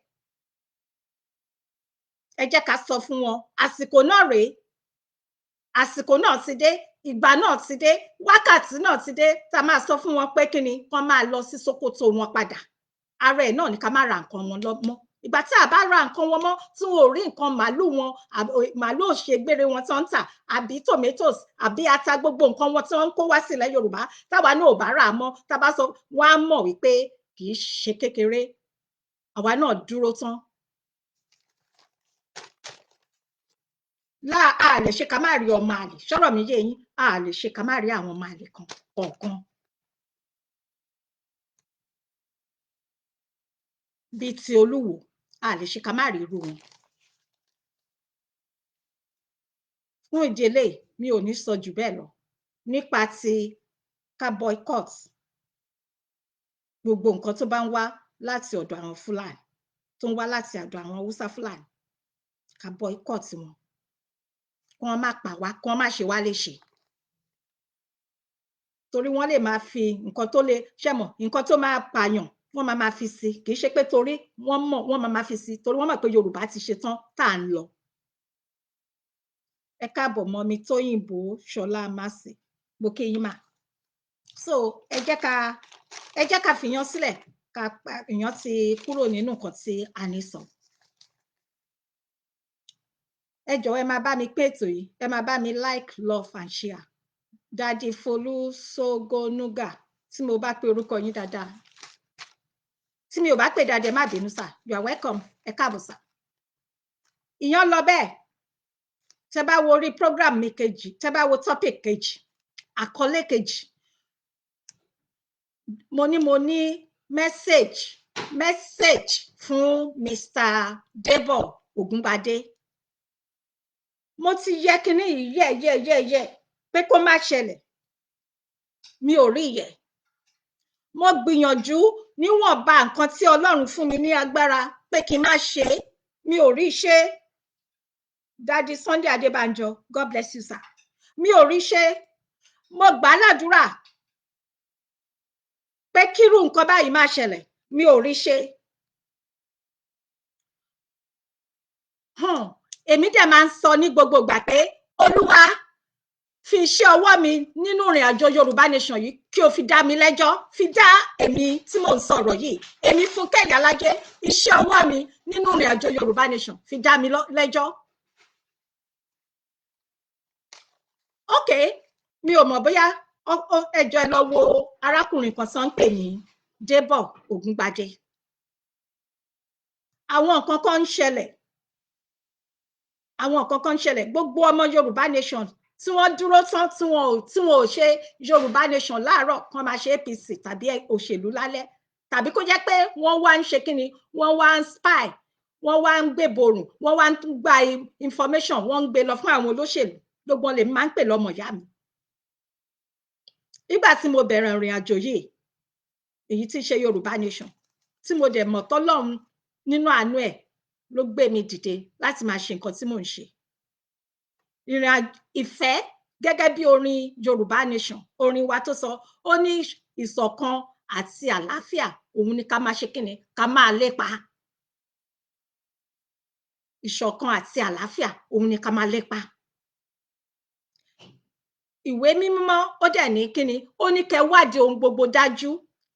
Ẹ jẹ́ ká sọ fún wọn àsìkò náà rèé, àsìkò náà ti dé, ìgbà náà ti dé, wákàtí náà ti dé tá máa sọ fún wọn pé kí ni kán máa lọ sí Sókótó wọn padà. Ara ẹ̀ náà ni ká má ra nǹkan wọn mọ́. Ìgbà tí a bá ra nǹkan wọn mọ́ tí wọn ò rí nǹkan màálù wọn, màálù òṣègbére wọn tó ń tà, àbí tomatoes, àbí ata, gbogbo nǹkan wọn tí wọ́n ń kó wá sílẹ̀ Yorùbá, táwa náà ò bá rà mọ́, tá bá sọ wọ́n á mọ̀ wípé kì í ṣe kékeré, àwa náà dúró tán. A lè ṣe ká má rí ọmọ àlè, ṣọ́rọ̀ mi yé yín, a lè ṣe ká má rí àwọn ọmọ àlè kọ̀ọ̀kan. Bíi ti Olúwo, a lè ṣe ká má rí irú wọn. Fún ìdí eléyìí mi ò ní sọ jù bẹ́ẹ̀ lọ nípa ti ká boycott gbogbo nǹkan tó bá ń wá láti ọ̀dọ̀ àwọn Fúlàní, tó ń wá láti ọ̀dọ̀ àwọn Haúsá Fúlàní, ká boycott wọn, kí wọ́n má pa wá, kí wọ́n má ṣe wá léṣe. Torí wọ́n lè máa fi nǹkan tó lè ṣẹ̀mọ̀, nǹkan tó máa pààyàn wọ́n máa fi sí, kì í ṣe pé torí wọ́n mọ̀ wọ́n máa fi sí, torí wọ́n mọ̀ pé Yorùbá ti ṣe tán tá à ń lọ. Ẹ káàbọ̀ mọ́ mi Tóyìnbó Ṣọlá Màsì, mo kí yín mà. So ẹ jẹ́ ká fìyàn sílẹ̀, èèyàn ti kúrò nínú nǹkan tí a ní sọ. Ẹ jọ̀ọ́ ẹ máa bá mi pé ètò yìí, ẹ máa bá mi like, love and share. Daddy Folú Sogonuga, tí mo bá pe orúkọ yín dáadáa, tí mi ò bá pè dáadáa má bínú sà, you are welcome, ẹ káàbọ̀ sà. Ìyẹn lọ bẹ́ẹ̀, tẹ́ bá wo orí program mi kejì, tẹ́ bá wo topic kejì, àkọlé kejì, mo ní message fún Mr. Debo Ogunbade. Mo ti yẹ kíní yìí yẹ pé kó má ṣẹlẹ̀, mi ò rí yẹ. Mo gbìyànjú níwọ̀nba nǹkan tí Ọlọ́run fún mi ní agbára pé kí n má ṣe, mi ò rí ṣe. Daddy Sunday Adébánjọ, God bless you sir. Mi ò rí ṣe. Mo gbà ládùúrà pé kírú nǹkan báyìí má ṣẹlẹ̀, mi ò rí ṣe. Èmi dẹ̀ máa ń sọ ní gbogbo ìgbà pé Olúwa fi iṣẹ́ ọwọ́ mi nínú ìrìn àjò Yorùbá Nation yìí kí o fi dá mi lẹ́jọ́, fi dá èmi tí mò ń sọ̀rọ̀ yìí, èmi Fúnkẹ́ Ìyálájé, iṣẹ́ ọwọ́ mi nínú ìrìn àjò Yorùbá Nation fi dá mi lẹ́jọ́. Ok, mi ò mọ̀ bóyá ẹjọ́ ẹ lọ wo arákùnrin kan sọ ń pè ní Debo Ogunbade. Àwọn nǹkan kan ń ṣẹlẹ̀, gbogbo ọmọ Yorùbá Nation tí wọ́n dúró tán tí wọn ò ṣe Yorùbá Nation láàárọ̀ kan máa ṣe APC tàbí òṣèlú lálẹ́, tàbí kó jẹ́ pé wọ́n wá ń ṣe kíni, wọ́n wá ń spy, wọ́n wá ń gbéborùn, wọ́n wá ń gba information, wọ́n ń gbé lọ fún àwọn olóṣèlú, gbogbo lè máa ń pè lọ́mọ ìyá mi. Nígbà tí mo bẹ̀rẹ̀ ìrìn àjò yìí, èyí tí ṣe Yorùbá Nation, tí mo dẹ̀ mọ̀ tọ́lọ́run nínú àánú ẹ̀ ló gbé mi dìde láti máa ṣe nǹkan tí mò ń ṣe. Ìrìn àjò ìfẹ́ gẹ́gẹ́ bí orin Yorùbá Nation, orin wa tó sọ, ó ní ìṣọ̀kan àti àlàáfíà, òun ni ká máa ṣe kíni, ká máa lépa. Ìṣọ̀kan àti àlàáfíà, òun ni ká máa lépa. Ìwé mímọ́ ó dẹ̀ ní kíni, ó ní kẹ́ wádìí ohun gbogbo dájú,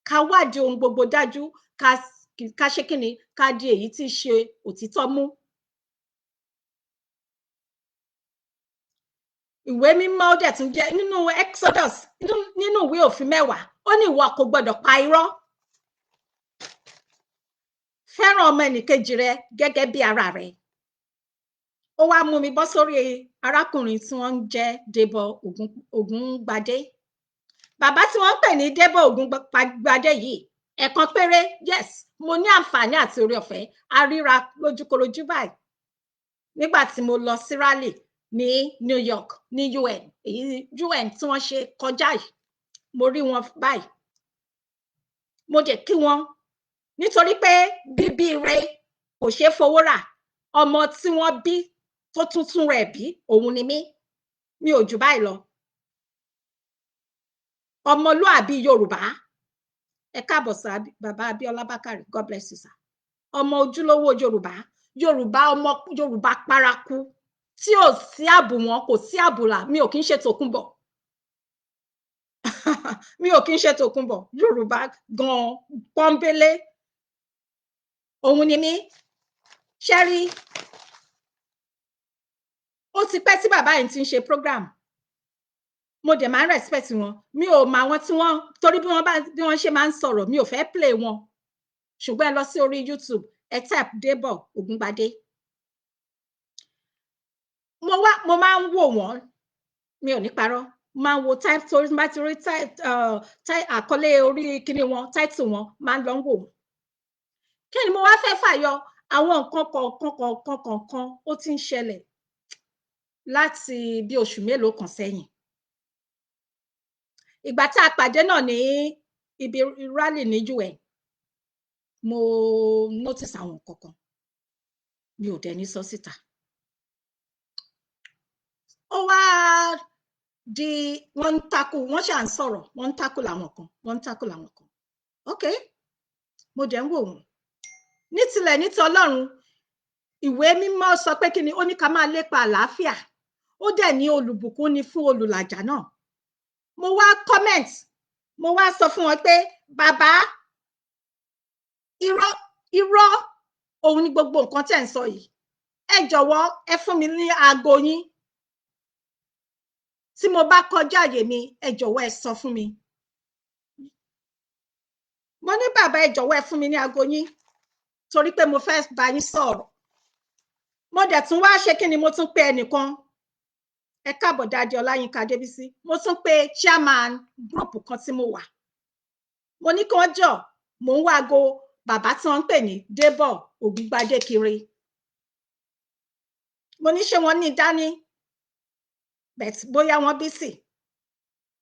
ká wádìí ohun gbogbo dájú, ká ṣe kíni, ká di èyí tí ṣe òtítọ́ mú. Ìwé mímọ́ ó dẹ̀ tún jẹ́ nínú Exodus, nínú ìwé òfin 10, ó ní ìwọ kò gbọdọ̀ pa irọ́. Fẹ́ràn ọmọ ẹnìkejì rẹ gẹ́gẹ́ bí ara rẹ. Ó wá mú mi bọ́ sórí arákùnrin tí wọ́n ń jẹ́ Debo Ogunbade. Bàbá tí wọ́n ń pè ní Debo Ogunbade yìí, ẹ̀kan péré, yes, mo ní àǹfààní àti oore ọ̀fẹ́ àríra lójúkorojú báyìí nígbà tí mo lọ sí rally ní New York ní UN, èyí UN tí wọ́n ṣe kọjá yìí, mo rí wọn báyìí, mo dẹ̀ kí wọn nítorí pé bíbí rẹ kò ṣeé fowó rà. Ọmọ tí wọ́n bí tó tuntun rẹ̀ bí òun ni mí mi ò jù báyìí lọ ọmọlúàbí Yorùbá ẹ káàbọ̀ sá bàbá Abíọ́lá Bákàrè God bless you sir ọmọ ojúlówó Yorùbá ọmọ Yorùbá paraku tí ò sí àbùwọ́n kò sí àbùlà mi ò kí ń ṣe tòkunbọ̀ mi ò kí ń ṣe tòkunbọ̀ Yorùbá gan pọ́nbélé òun ni mí ṣẹ́rí ó ti pẹ́ tí bàbá yìí ti ń ṣe program mo dẹ̀ máa ń respect wọn mi ò mọ àwọn tí wọ́n torí bí wọ́n ṣe máa ń sọ̀rọ̀ mi ò fẹ́ play wọn ṣùgbọ́n ẹ lọ sí orí YouTube ẹ type Débọ̀ Ògúngbadé mo máa ń wò wọ́n mi ò ní parọ́ máa ń wo type torí bá ti rí àkọlé orí kíní wọn title wọn máa ń lọ wò wọ́n kí ni mo wá fẹ́ fàyọ àwọn nǹkan kọ̀ọ̀kan ó ti ń ṣẹlẹ̀ láti bí oṣù mélòó kan sẹ́yìn ìgbà tá a pàdé náà ní ibi rally ní UN mo notice àwọn nǹkan mi ò dẹ̀ ní sọ síta ó wá di wọ́n ń takò wọ́n ṣà ń sọ̀rọ̀ wọ́n ń takò làwọn kan ok mo dẹ̀ ń wò wọ́n ní tilẹ̀ ní ti Ọlọ́run ìwé mímọ́ sọ pé kí ni ó ní ká máa lépa àlàáfíà ó dẹ̀ ní olùbùkún ni fún olùlàjà náà mo wá comment mo wá sọ fún wọn pé bàbá irọ́ òun ni gbogbo nǹkan tẹ́ ń sọ yìí ẹ jọ̀wọ́ ẹ fún mi ní aago yín tí mo bá kọjá àyè mi ẹ jọ̀wọ́ ẹ sọ fún mi mo ní bàbá ẹ jọ̀wọ́ ẹ fún mi ní aago yín torí pé mo fẹ́ bá yín sọ̀rọ̀ mo dẹ̀ tún wá ṣe kí ni mo tún pe ẹnìkan ẹ káàbọ̀ Dáadé Ọláyínká Débísí mo tún pe chairman group kan tí mo wà mo ní kí wọ́n jọ mò ń wá aago bàbá tí wọ́n ń pè ní Débọ̀ Ògúngbadé kiri mo ní ṣé wọ́n ní dání but bóyá wọ́n bí sí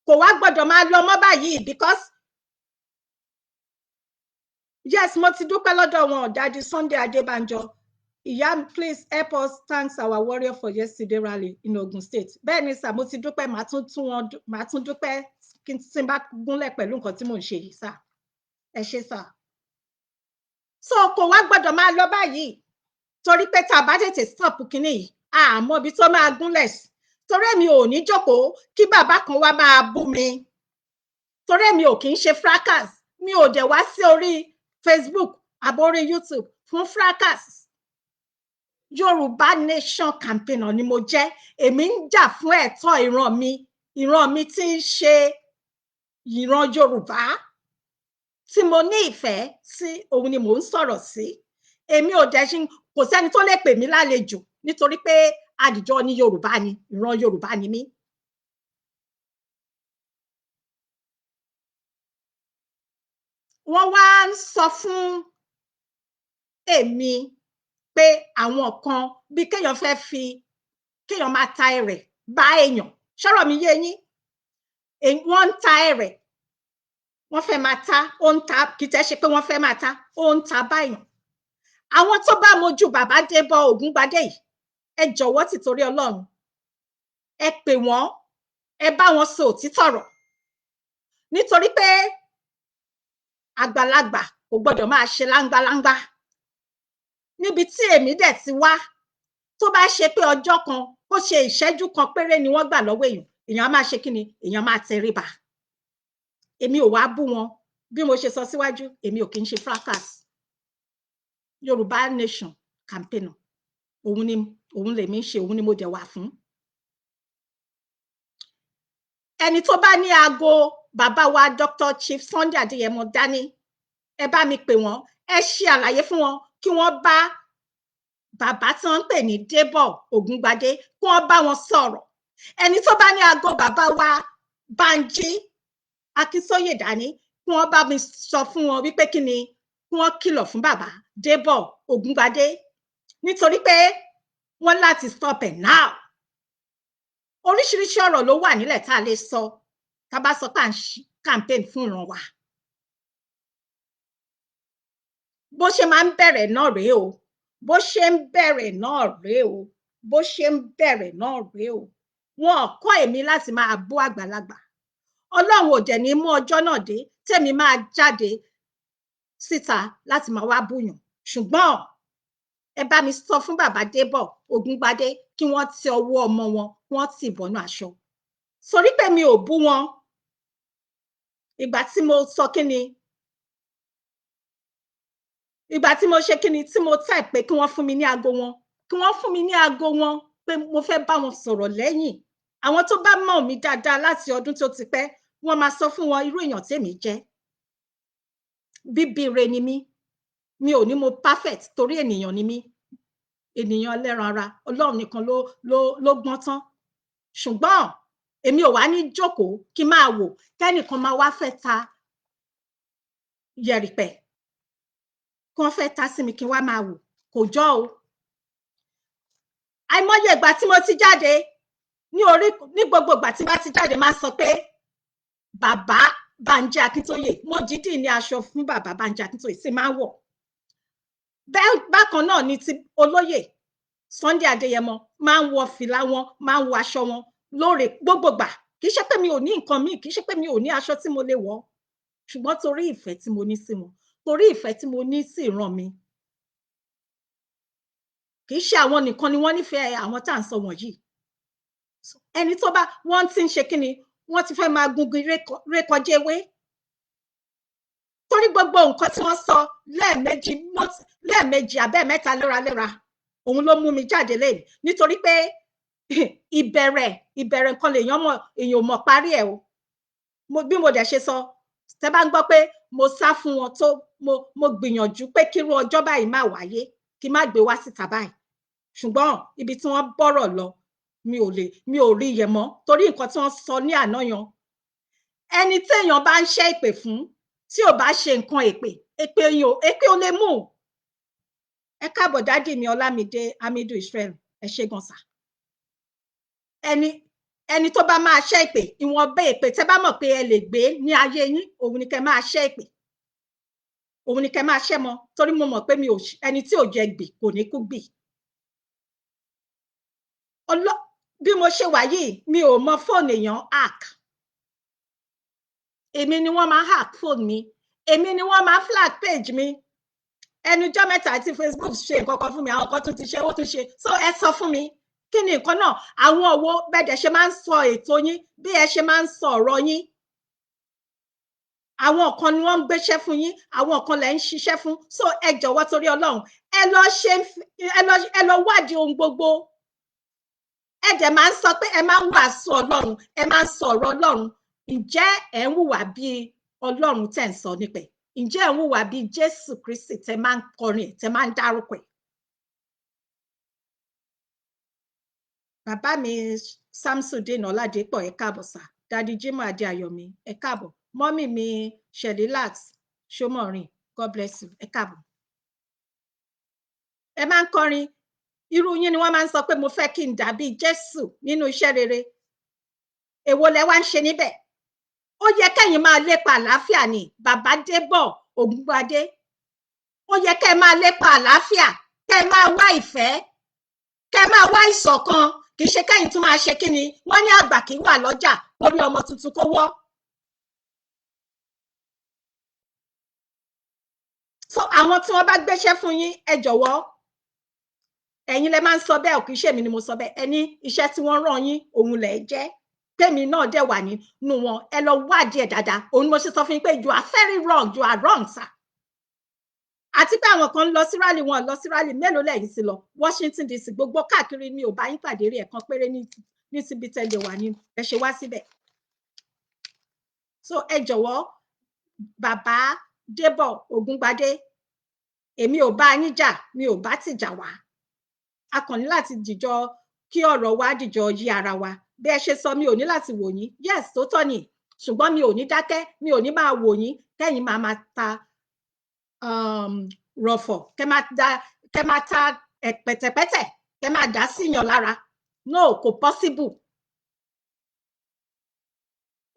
kò wá gbọ́dọ̀ máa lọ mọ́ báyìí because yes mo ti dúpẹ́ lọ́dọ̀ wọn Daddy Sunday Adébánjọ ìyá please help us thank our warrior for yesterday rally in Ogun State bẹ́ẹ̀ ni sà mo ti dúpẹ́ màá tún dúpẹ́ kí n bá gúnlẹ̀ pẹ̀lú nǹkan tí mò ń ṣe yìí sà ẹ ṣé sà so kò wá gbọ́dọ̀ máa lọ báyìí torí pé tá a bá tètè stop kínní yìí àmọ́ ibi tó máa gúnlẹ̀ sí torí èmi ò ní jókòó kí bàbá kan wá máa bú mi torí èmi ò kì í ṣe fracas mi ò dẹ̀ wá sí orí Facebook àbórí YouTube fún fracas Yorùbá Nation campaigner ni mo jẹ́ èmi ń jà fún ẹ̀tọ́ ìran mi tí ń ṣe ìran Yorùbá tí mo ní ìfẹ́ sí òun ni mò ń sọ̀rọ̀ sí èmi ò dẹ̀ kò sẹ́ni tó lè pè mí lálejò nítorí pé àdìjọ ní Yorùbá ni ìran Yorùbá ni mí. Wọ́n wá ń sọ fún èmi pé àwọn kan bí kéèyàn máa ta ẹrẹ̀ bá èèyàn ṣọ́rọ̀ mi yé yín wọ́n ń ta ẹrẹ̀ wọ́n fẹ́ máa ta ó ń ta kì í tẹ́ ṣe pé wọ́n fẹ́ máa ta ó ń ta báyàn àwọn tó bá mojú bàbá Débọ̀ Ògúngbadé yìí ẹ jọ̀wọ́ tìtorí Ọlọ́run ẹ pè wọ́n ẹ bá wọn sọ òtítọ́ ọ̀rọ̀ nítorí pé àgbàlagbà kò gbọdọ̀ máa ṣe láńgbáláńgbá níbi tí èmi dẹ̀ ti wá tó bá ṣe pé ọjọ́ kan ó ṣe ìṣẹ́jú kan péré ni wọ́n gbà lọ́wọ́ èèyàn á máa ṣe kí ni èèyàn máa tẹríba èmi ò wá bú wọn bí mo ṣe sọ síwájú èmi ò kì í ṣe fracas Yorùbá Nation campaigner òun lèmi ń ṣe òun ni mo dẹ̀ wà fún ẹni tó bá ní aago bàbá wa Dr. Chief Sunday Adéyẹmọ dání ẹ bá mi pè wọ́n ẹ ṣe àlàyé fún wọn kí wọ́n bá bàbá tí wọ́n ń pè ní Débọ̀ Ògúngbadé kí wọ́n bá wọn sọ̀rọ̀ ẹni tó bá ní aago bàbá wa Bánjí Akínsóyè dání kí wọ́n bá mi sọ fún wọn wípé kí ni kí wọ́n kìlọ̀ fún bàbá Débọ̀ Ògúngbadé nítorí pé wọ́n láti stop it now oríṣiríṣi ọ̀rọ̀ ló wà nílẹ̀ tá a lè sọ tá a bá sọ pé à ń campaign fún ìran wa bó ṣe máa ń bẹ̀rẹ̀ náà rèé o bó ṣe ń bẹ̀rẹ̀ náà rèé o bó ṣe ń bẹ̀rẹ̀ náà rèé o wọn ò kọ́ èmi láti máa bú àgbàlagbà Ọlọ́run ò dẹ̀ ní mú ọjọ́ náà dé tèmi máa jáde síta láti máa wá búyàn ṣùgbọ́n ẹ bá mi sọ fún bàbá Débọ̀ Ògúngbadé kí wọ́n ti ọwọ́ ọmọ wọn wọ́n ti bọnú aṣọ sórí pé mi ò bú wọn ìgbà tí mo sọ kíni ìgbà tí mo ṣe kíni tí mo type pé kí wọ́n fún mi ní aago wọn kí wọ́n fún mi ní aago wọn pé mo fẹ́ bá wọn sọ̀rọ̀ lẹ́yìn àwọn tó bá mọ̀ mí dáadáa láti ọdún tó ti pẹ́ wọ́n máa sọ fún wọn irú èèyàn tèmi jẹ́ bíbíire ni mí mi ò ní mo perfect torí ènìyàn ni mí ènìyàn ẹlẹ́ran ara Ọlọ́run nìkan ló gbọ́n tán ṣùgbọ́n èmi ò wá ní jókòó kí máa wò kẹ́nìkan máa wá fẹ́ ta yẹ̀rìpẹ̀ kí wọ́n fẹ́ ta sí mi kí n wá máa wò kò jọ́ o àìmọye ìgbà tí mo ti jáde ní gbogbo ìgbà tí bá ti jáde máa sọ pé bàbá Bánjí Akíntóyè mo dídì ní aṣọ fún bàbá Bánjí Akíntóyè sì máa ń wọ̀ bákan náà ni ti olóyè Sunday Adéyẹmọ máa ń wọ fìlà wọn máa ń wọ aṣọ wọn lóòrè gbogbo gbà kì í ṣe pé mi ò ní nǹkan míì kì í ṣe pé mi ò ní aṣọ tí mo lè wọ̀ ṣùgbọ́n torí ìfẹ́ tí mo ní sí wọn torí ìfẹ́ tí mo ní sí ìran mi kì í ṣe àwọn nìkan ni wọ́n nífẹ̀ẹ́ àwọn tá à ń sọ wọ̀nyí ẹni tó bá wọ́n ti ń ṣe kíni wọ́n ti fẹ́ máa gungun rékọjá ewé torí gbogbo nǹkan tí wọ́n sọ lẹ́ẹ̀mejì abẹ́ẹ̀mẹ́ta léraléra òun ló mú mi jáde lẹ́yìn nítorí pé ìbẹ̀rẹ̀ nǹkan èèyàn mọ̀ parí ẹ̀ o bí mo dẹ̀ ṣe sọ tẹ́ bá ń gbọ́ pé mo sá fún wọn tó mo gbìyànjú pé kírú ọjọ́ báyìí má wáyé kí má gbé wá síta báyìí ṣùgbọ́n ibi tí wọ́n bọ́rọ̀ lọ mi ò rí yẹ mọ́ torí nǹkan tí wọ́n sọ ní àná yan ẹni téèyàn bá ń ṣẹ́ ìpè fún tí ò bá ṣe nǹkan èpè ò lè mú ẹ káàbọ̀ dádì mi Ọlámídé Hamidu Israel ẹ ṣé gan sà ẹni tó bá máa ṣẹ́ ìpè ìwọ̀n bẹ́ ìpè tẹ́ bá mọ̀ pé ẹ lè gbé ní ayé yín òun ni kẹ́ máa ṣẹ́ ìpè òun ni kẹ́ máa ṣẹ́ mọ́ torí mo mọ̀ pé ẹni tí ò jẹ gbì kò ní kú gbì bí mo ṣe wà yìí mi ò mọ fóònù èèyàn hack èmi ni wọ́n máa hack fóònù mi èmi ni wọ́n máa flag page mi ẹnujọ́ mẹ́ta tí Facebook ṣe nǹkan kan fún mi àwọn kan tún ti ṣe ó tún ṣe so ẹ sọ fún mi kí ni nǹkan náà àwọn òwò bẹ́ẹ̀ ṣe máa ń sọ ètò yín bí ẹ ṣe máa ń sọ ọ̀rọ̀ yín àwọn kan ni wọ́n ń gbéṣẹ́ fún yín àwọn kan lẹ ń ṣiṣẹ́ fún so ẹ jọ̀wọ́ torí Ọlọ́run ẹ lọ wádìí ohun gbogbo ẹ dẹ̀ máa ń sọ pé ẹ máa ń wàásù Ọlọ́run ẹ máa ń sọ ọ̀rọ̀ Ọlọ́run ǹjẹ́ ẹ ń hùwà bí Ọlọ́run tẹ́ ń sọ nípẹ̀ ǹjẹ́ ẹ ń hùwà bí Jésù Kristi tẹ́ máa ń kọrin tẹ́ máa ń dárúkọ ẹ̀ bàbá mi Samsudeen Ọládépọ̀ ẹ káàbọ̀ sà dadi Jimoh Adéayọ̀mí ẹ káàbọ̀ mọ́mì mi Shedilax Ṣómọ̀rin God bless you ẹ káàbọ̀ ẹ máa ń kọrin irú yín ni wọ́n máa ń sọ pé mo fẹ́ kí n dàbí Jésù nínú iṣẹ́ rere èwo lẹ wá ń ṣe níbẹ̀ ó yẹ kẹ́yìn máa lépa àlàáfíà ni bàbá Débọ̀ Ògúngbadé ó yẹ kẹ́ máa lépa àlàáfíà kẹ́ máa wá ìfẹ́ kẹ́ máa wá ìṣọ̀kan kì í ṣe kẹ́yìn tún máa ṣe kíni wọ́n ní àgbà kì í wà lọ́jà orí ọmọ tuntun kó wọ́ so àwọn tí wọ́n bá gbéṣẹ́ fún yín ẹ jọ̀wọ́ ẹ̀yin lẹ máa ń sọ bẹ́ẹ̀ ò kì í ṣe èmi ni mo sọ bẹ́ẹ̀ ẹni iṣẹ́ tí wọ́n rán yín òun lẹ jẹ́ tèmi náà dẹ̀ wà nínú wọn ẹ lọ wádìí ẹ̀ dáadáa òun ni mo ṣe sọ fún yín pé you are very wrong you are wrong sir àti pé àwọn kan lọ sí rally wọn lọ sí rally mélòó lẹ́yìn sí lọ Washington DC gbogbo káàkiri mi ò bá yín pàdé rí ẹ̀kan péré ní síbi tẹ́lẹ̀ wà ní ẹ ṣe wá síbẹ̀ so ẹ jọ̀wọ́ bàbá Débọ̀ Ògúngbadé èmi ò bá yín jà mi ò bá tìjà wá a kàn ní láti dìjọ kí ọ̀rọ̀ wa dìjọ yí ara wa bí ẹ ṣe sọ mi ò ní láti wò yín yes tó tọ́ ni ṣùgbọ́n mi ò ní dákẹ́ mi ò ní máa wò yín kẹ́yìn máa ta rọ̀fọ̀ kẹ́ máa ta pẹ̀tẹ̀pẹ̀tẹ̀ kẹ́ máa dá síyàn lára no kò possible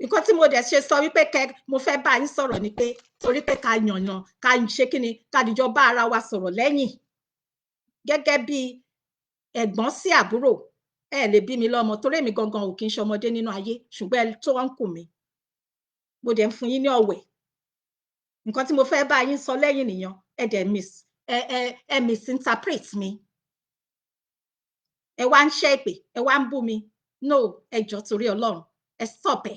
nǹkan tí mo dẹ̀ ṣe sọ wípé mo fẹ́ bá yín sọ̀rọ̀ ni pé torí pé ká yànyàn ká ṣe kíni ká dìjọ bá ara wa sọ̀rọ̀ lẹ́yìn gẹ́gẹ́ bí ẹ̀gbọ́n sí àbúrò ẹ lè bí mi lọ́mọ torí èmi gangan ò kí ń ṣọmọdé nínú ayé ṣùgbọ́n ẹ tó ń kù mí mo dẹ̀ ń fún yín ní ọ̀wẹ̀ nǹkan tí mo fẹ́ bá yín sọ lẹ́yìn nìyẹn ẹ dẹ̀ misinterpret mi ẹ wá ń ṣẹ́ ìpè ẹ wá ń bú mi no ẹ jọ̀ọ́ torí Ọlọ́run ẹ stop ẹ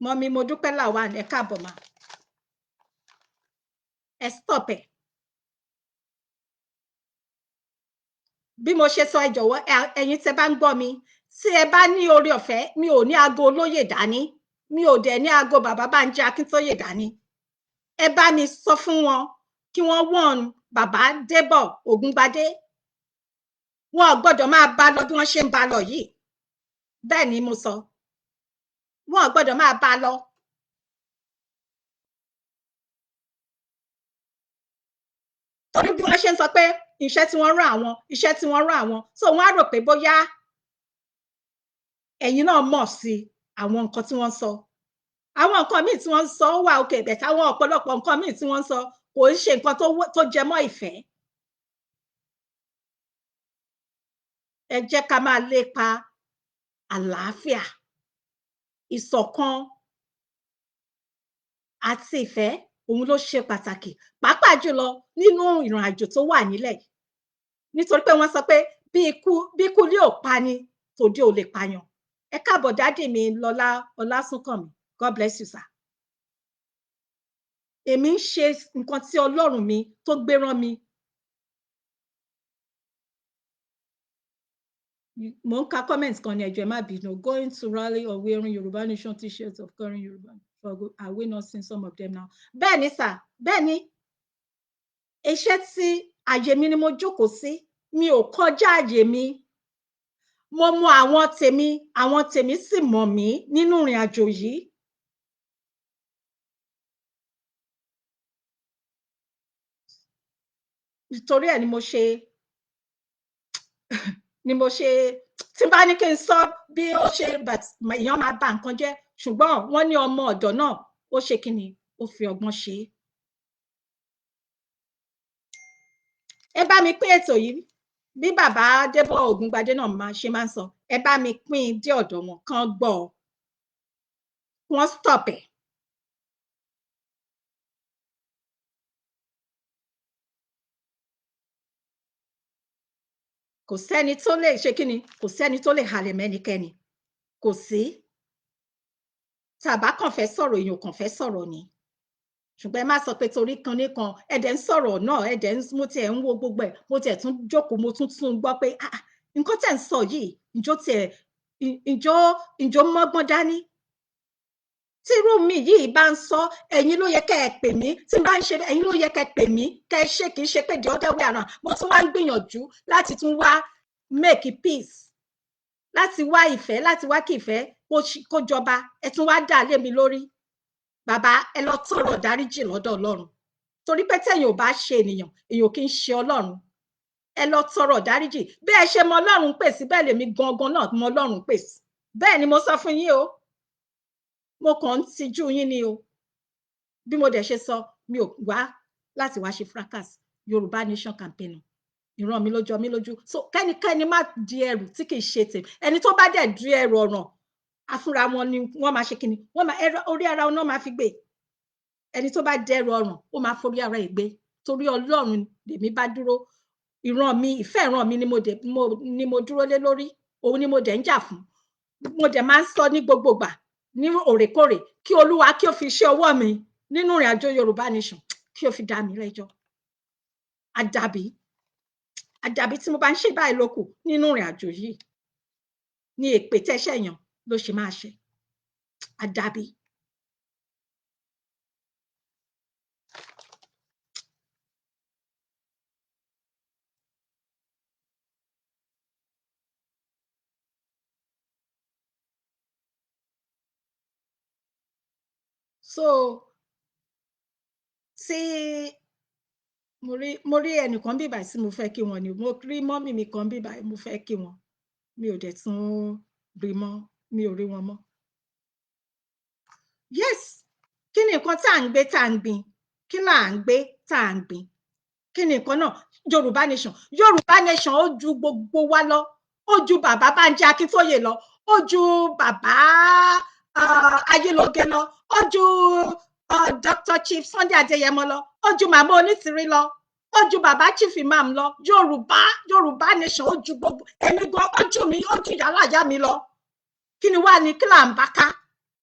mọ́mí mo dúpẹ́ Lawan ẹ káàbọ̀ mà ẹ stop ẹ bí mo ṣe sọ ẹ jọ̀wọ́ ẹ̀yin tẹ́ bá ń gbọ́ mi tí ẹ bá ní oore ọ̀fẹ́ mi ò ní aago olóyè dání mi ò dẹ̀ ní aago bàbá Bánjí Akíntóyè dání ẹ bá mi sọ fún wọn kí wọ́n wọ́n bàbá Débọ̀ Ògúngbadé wọn ò gbọ́dọ̀ máa bá lọ bí wọ́n ṣe ń bá lọ yìí bẹ́ẹ̀ ni mo sọ wọn ò gbọ́dọ̀ máa bá lọ torí bí wọ́n ṣe ń sọ pé iṣẹ́ tí wọ́n rán àwọn so wọ́n á rò pé bóyá ẹ̀yin náà mọ̀ sí àwọn nǹkan tí wọ́n sọ àwọn nǹkan míì tí wọ́n sọ ó wà òkè bẹ̀tẹ̀ àwọn ọ̀pọ̀lọpọ̀ nǹkan míì tí wọ́n sọ kò ń ṣe nǹkan tó jẹ mọ́ ìfẹ́ ẹ jẹ́ ká máa lépa àlàáfíà ìṣọ̀kan àti ìfẹ́ òun ló ṣe pàtàkì pàápàá jùlọ nínú ìrìn àjò tó wà nílẹ̀ nítorí pé wọ́n sọ pé bí ikú lé ò pa ni tòde ò lè pààyàn ẹ káàbọ̀ dádì mi Lọlá Ọlásùnkànmí God bless you sir èmi ń ṣe nǹkan tí Ọlọ́run mi tó gbé rán mi mo ń ka comment kan ní ẹjọ́ ẹ má bínú going to rally or wearing Yorùbá Nation t-shirts of current Yorùbá are we not seeing some of them now bẹ́ẹ̀ ni sir bẹ́ẹ̀ ni iṣẹ́ tí àyè mi ni mo jókòó sí mi ò kọjá àyè mi mo mọ àwọn tèmi sì mọ̀ mí nínú ìrìn àjò yìí nítorí ẹ̀ ni mo ṣe tí bá ní kí n sọ bí ó ṣe èèyàn máa bà nǹkan jẹ́ ṣùgbọ́n wọ́n ní ọmọ ọ̀dọ̀ náà ó ṣe kí ni ó fi ọgbọ́n ṣe ẹ bá mi pín ètò yìí bí bàbá Débọ̀ Ògúngbadé náà máa ń sọ ẹ bá mi pín dé ọ̀dọ̀ wọn kàn gbọ́ wọ́n stop ẹ̀ kò sẹ́ni tó lè ṣe kí ni kò sẹ́ni tó lè halẹ̀ mẹ́nikẹ́ni kò sí tàbá kàn fẹ́ sọ̀rọ̀ èèyàn kàn fẹ́ sọ̀rọ̀ ni ṣùgbọ́n ẹ má sọ pé torí kan nìkan ẹ̀dẹ̀ ń sọ̀rọ̀ náà ẹ̀dẹ̀ mo tiẹ̀ ń wo gbogbo ẹ̀ mo tiẹ̀ tún jókòó mo tún gbọ́ pé nǹkan tẹ̀ ń sọ yìí ìjọ mọ́gbọ́n dání tí irú mi yìí bá ń sọ ẹ̀yin ló yẹ kẹ́ ẹ pè mí tí n bá ń ṣe ẹ̀yin ló yẹ kẹ́ ẹ pè mí kẹ́ ẹ ṣe kì í ṣe pé the other way around mo tún wá ń gbìyànjú láti tún wá make peace láti wá ìfẹ́ láti wá kí ìfẹ́ kó jọba ẹ tún wá dà lé mi lórí bàbá ẹ lọ tọrọ dáríjì lọ́dọ̀ Ọlọ́run torí pé tẹ̀yin ò bá ṣe èèyàn kì í ṣe Ọlọ́run ẹ lọ tọrọ dáríjì bí ẹ ṣe mọ Ọlọ́run pèsè bẹ́ẹ̀ lèmi gangan náà mọ Ọlọ́run pèsè bẹ́ẹ̀ ni mo sọ fún yín o mo kàn ń tijú yín ni o bí mo dẹ̀ ṣe sọ mi ò wá láti wá ṣe fracas Yorùbá Nation campaign ìran mi ló jọ mí lójú so kẹ́nikẹ́ni má di ẹrù tí kì í ṣe tèmi ẹni tó bá dẹ̀ di ẹrù ọ̀ràn afúnra wọn ni wọ́n máa ṣe kíni wọ́n máa orí ara wọn náà máa fi gbé ẹni tó bá dẹrù ọ̀ràn ó máa forí ara ẹ̀ gbé torí Ọlọ́run lèmi bá dúró ìran mi ìfẹ́ ìran mi ni mo dúró lé lórí òun ni mo dẹ̀ ń jà fún mo dẹ̀ máa ń sọ ní gbogbogbà ní òrèkóòrè kí Olúwa kí ó fi iṣẹ́ ọwọ́ mi nínú ìrìn àjò Yorùbá Nation kí ó fi dá mi lẹ́jọ́ àdàbí tí mo bá ń ṣe báyìí lókù nínú ìrìn àjò yìí ní èpè tẹ́ṣẹ̀ yàn ló ṣe máa ṣe àdàbí. so tí mo rí ẹnìkan bí báyìí tí mo fẹ́ kí wọn ni mo rí mọ́mì mi kan bí báyìí mo fẹ́ kí wọn mi ò dẹ̀ tún rí mọ́ mi ò rí wọn mọ́. yes kí ni nǹkan tá à ń gbé tá à ń gbìn kí là ń gbé tá à ń gbìn kí ni nǹkan náà Yorùbá nation ó ju gbogbo wa lọ, ó ju bàbá Bánjí Akíntóyè lọ, ó ju bàbá Ayélóge lọ, ó ju Dr. Chief Sunday Adéyẹmọ lọ, ó ju màmá Onítìrí lọ, ó ju bàbá Chief Imam lọ. Yorùbá nation ó ju gbogbo, èmi gan ó ju mi, ó ju yàrá ìyá mi lọ. Kí ni wá ní kí là ń bá ká?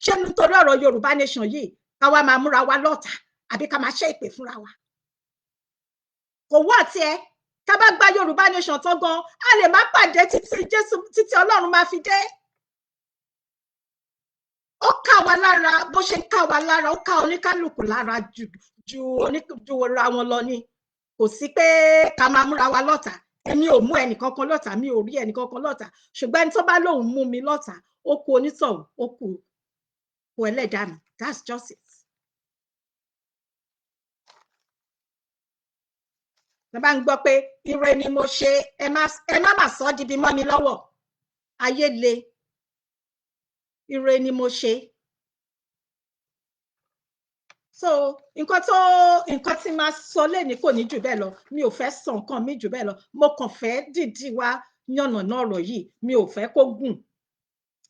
Ṣé nítorí ọ̀rọ̀ Yorùbá nation yìí ká wá máa múra wa lọ́tà àbí ká máa ṣe ìpè fúnra wa? Kò wọ́ tiẹ̀, ká bá gba Yorùbá nation tán gan, a lè má pàdé títí Ọlọ́run máa fi dé. Ó ká wa lára, bó ṣe ń ká wa lára, ó ká oníkálùkù lára ju ra wọn lọ ni. Kò sí pé ká máa múra wa lọ́tà. Èmi ò mú ẹnìkankan lọ́tà, mi ò rí ẹnìkankan lọ́tà. Ṣùgbọ́n ẹni tó bá lóun mú mi lọ́tà, ó kú onítọ̀hún, ó kú ẹlẹ́dàá mi. That's just it. Mo bá ń gbọ́ pé ire ni mo ṣe, ẹ má mà sọ di bí mọ́ mi lọ́wọ́. Ayé le. Ire ni mo ṣe. So nǹkan tí máa sọ lẹ́ni kò ní jù bẹ́ẹ̀ lọ. Mi ò fẹ́ sọ nǹkan mi jù bẹ́ẹ̀ lọ. Mo kàn fẹ́ dìdí wá yànnàná ọ̀rọ̀ yìí. Mi ò fẹ́ kó gùn.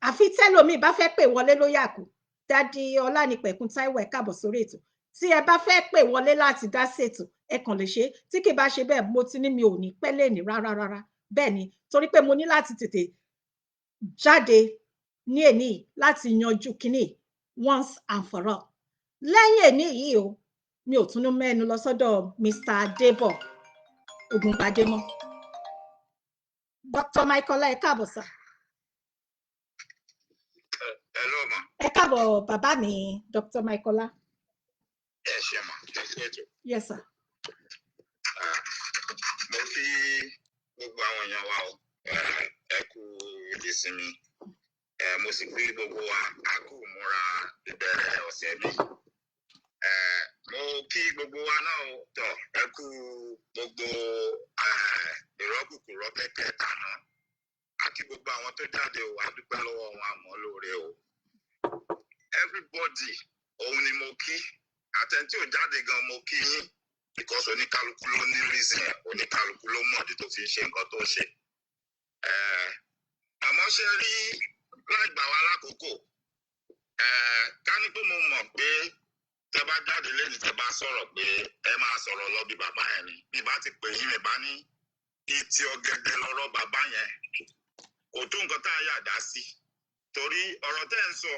Àfi tẹ́lòmíì bá fẹ́ pè wọlé ló yà kù. Dádì Ọlánìpẹ̀kun Táíwò, ẹ káàbọ̀ sórí ètò. Tí ẹ bá fẹ́ pè wọlé láti dá sí ètò, ẹ kàn lè ṣe. Tí kì bá ṣe bẹ́ẹ̀, mo ti ní mi ò ní pẹ́ lẹ́ni rárá. Bẹ́ẹ̀ ni, torí pé mo ní láti tètè jáde ní èní láti yanjú kíní once and for all. Lẹ́yìn èní yìí o, mi ò tún ní mẹ́nu lọ sọ́dọ̀ Mr. Debo Ogunbademo. Dr. Michael, ẹ káàbọ̀ sà. Hello ma. Ẹ káàbọ̀ bàbá mi, Dr. Michael. Yes, ma. Yes, sir. Mo fi gbogbo àwọn èèyàn wa o, ẹ kú ìsinmi. Mo sì fi gbogbo wa a kú múra ìbẹ̀rẹ̀ ọ̀sẹ̀ mi. Mo kí gbogbo wa náà o tọ̀, ẹ kú gbogbo ìrọ́kùkù rọ́kẹ̀kẹ̀ tàná. Àti gbogbo àwọn tó jáde o, a dúpẹ́ lọ́wọ́ wọn àmọ́ lóore o. Everybody òun ni mo kí, àtẹ̀ntí ò jáde gan mo kí yín, because oníkálukú ló ní reason, oníkálukú ló mọ̀ ọdún tó fi ń ṣe nǹkan tó ń ṣe. Àmọ́ ṣe rí láì gbà wá lákòókò, ká ní pé mo mọ̀ pé tẹ bá jáde lẹ́nu tẹ bá sọ̀rọ̀ pé ẹ máa sọ̀rọ̀ lọ bí bàbá yẹn ni, bí bá ti pè yín mi bá ní ìtì ọ̀gẹ̀dẹ̀ lọ́rọ̀ bàbá yẹn, kò tó nǹkan tá a yà dá sí. Torí ọ̀rọ̀ tẹ́ ń sọ,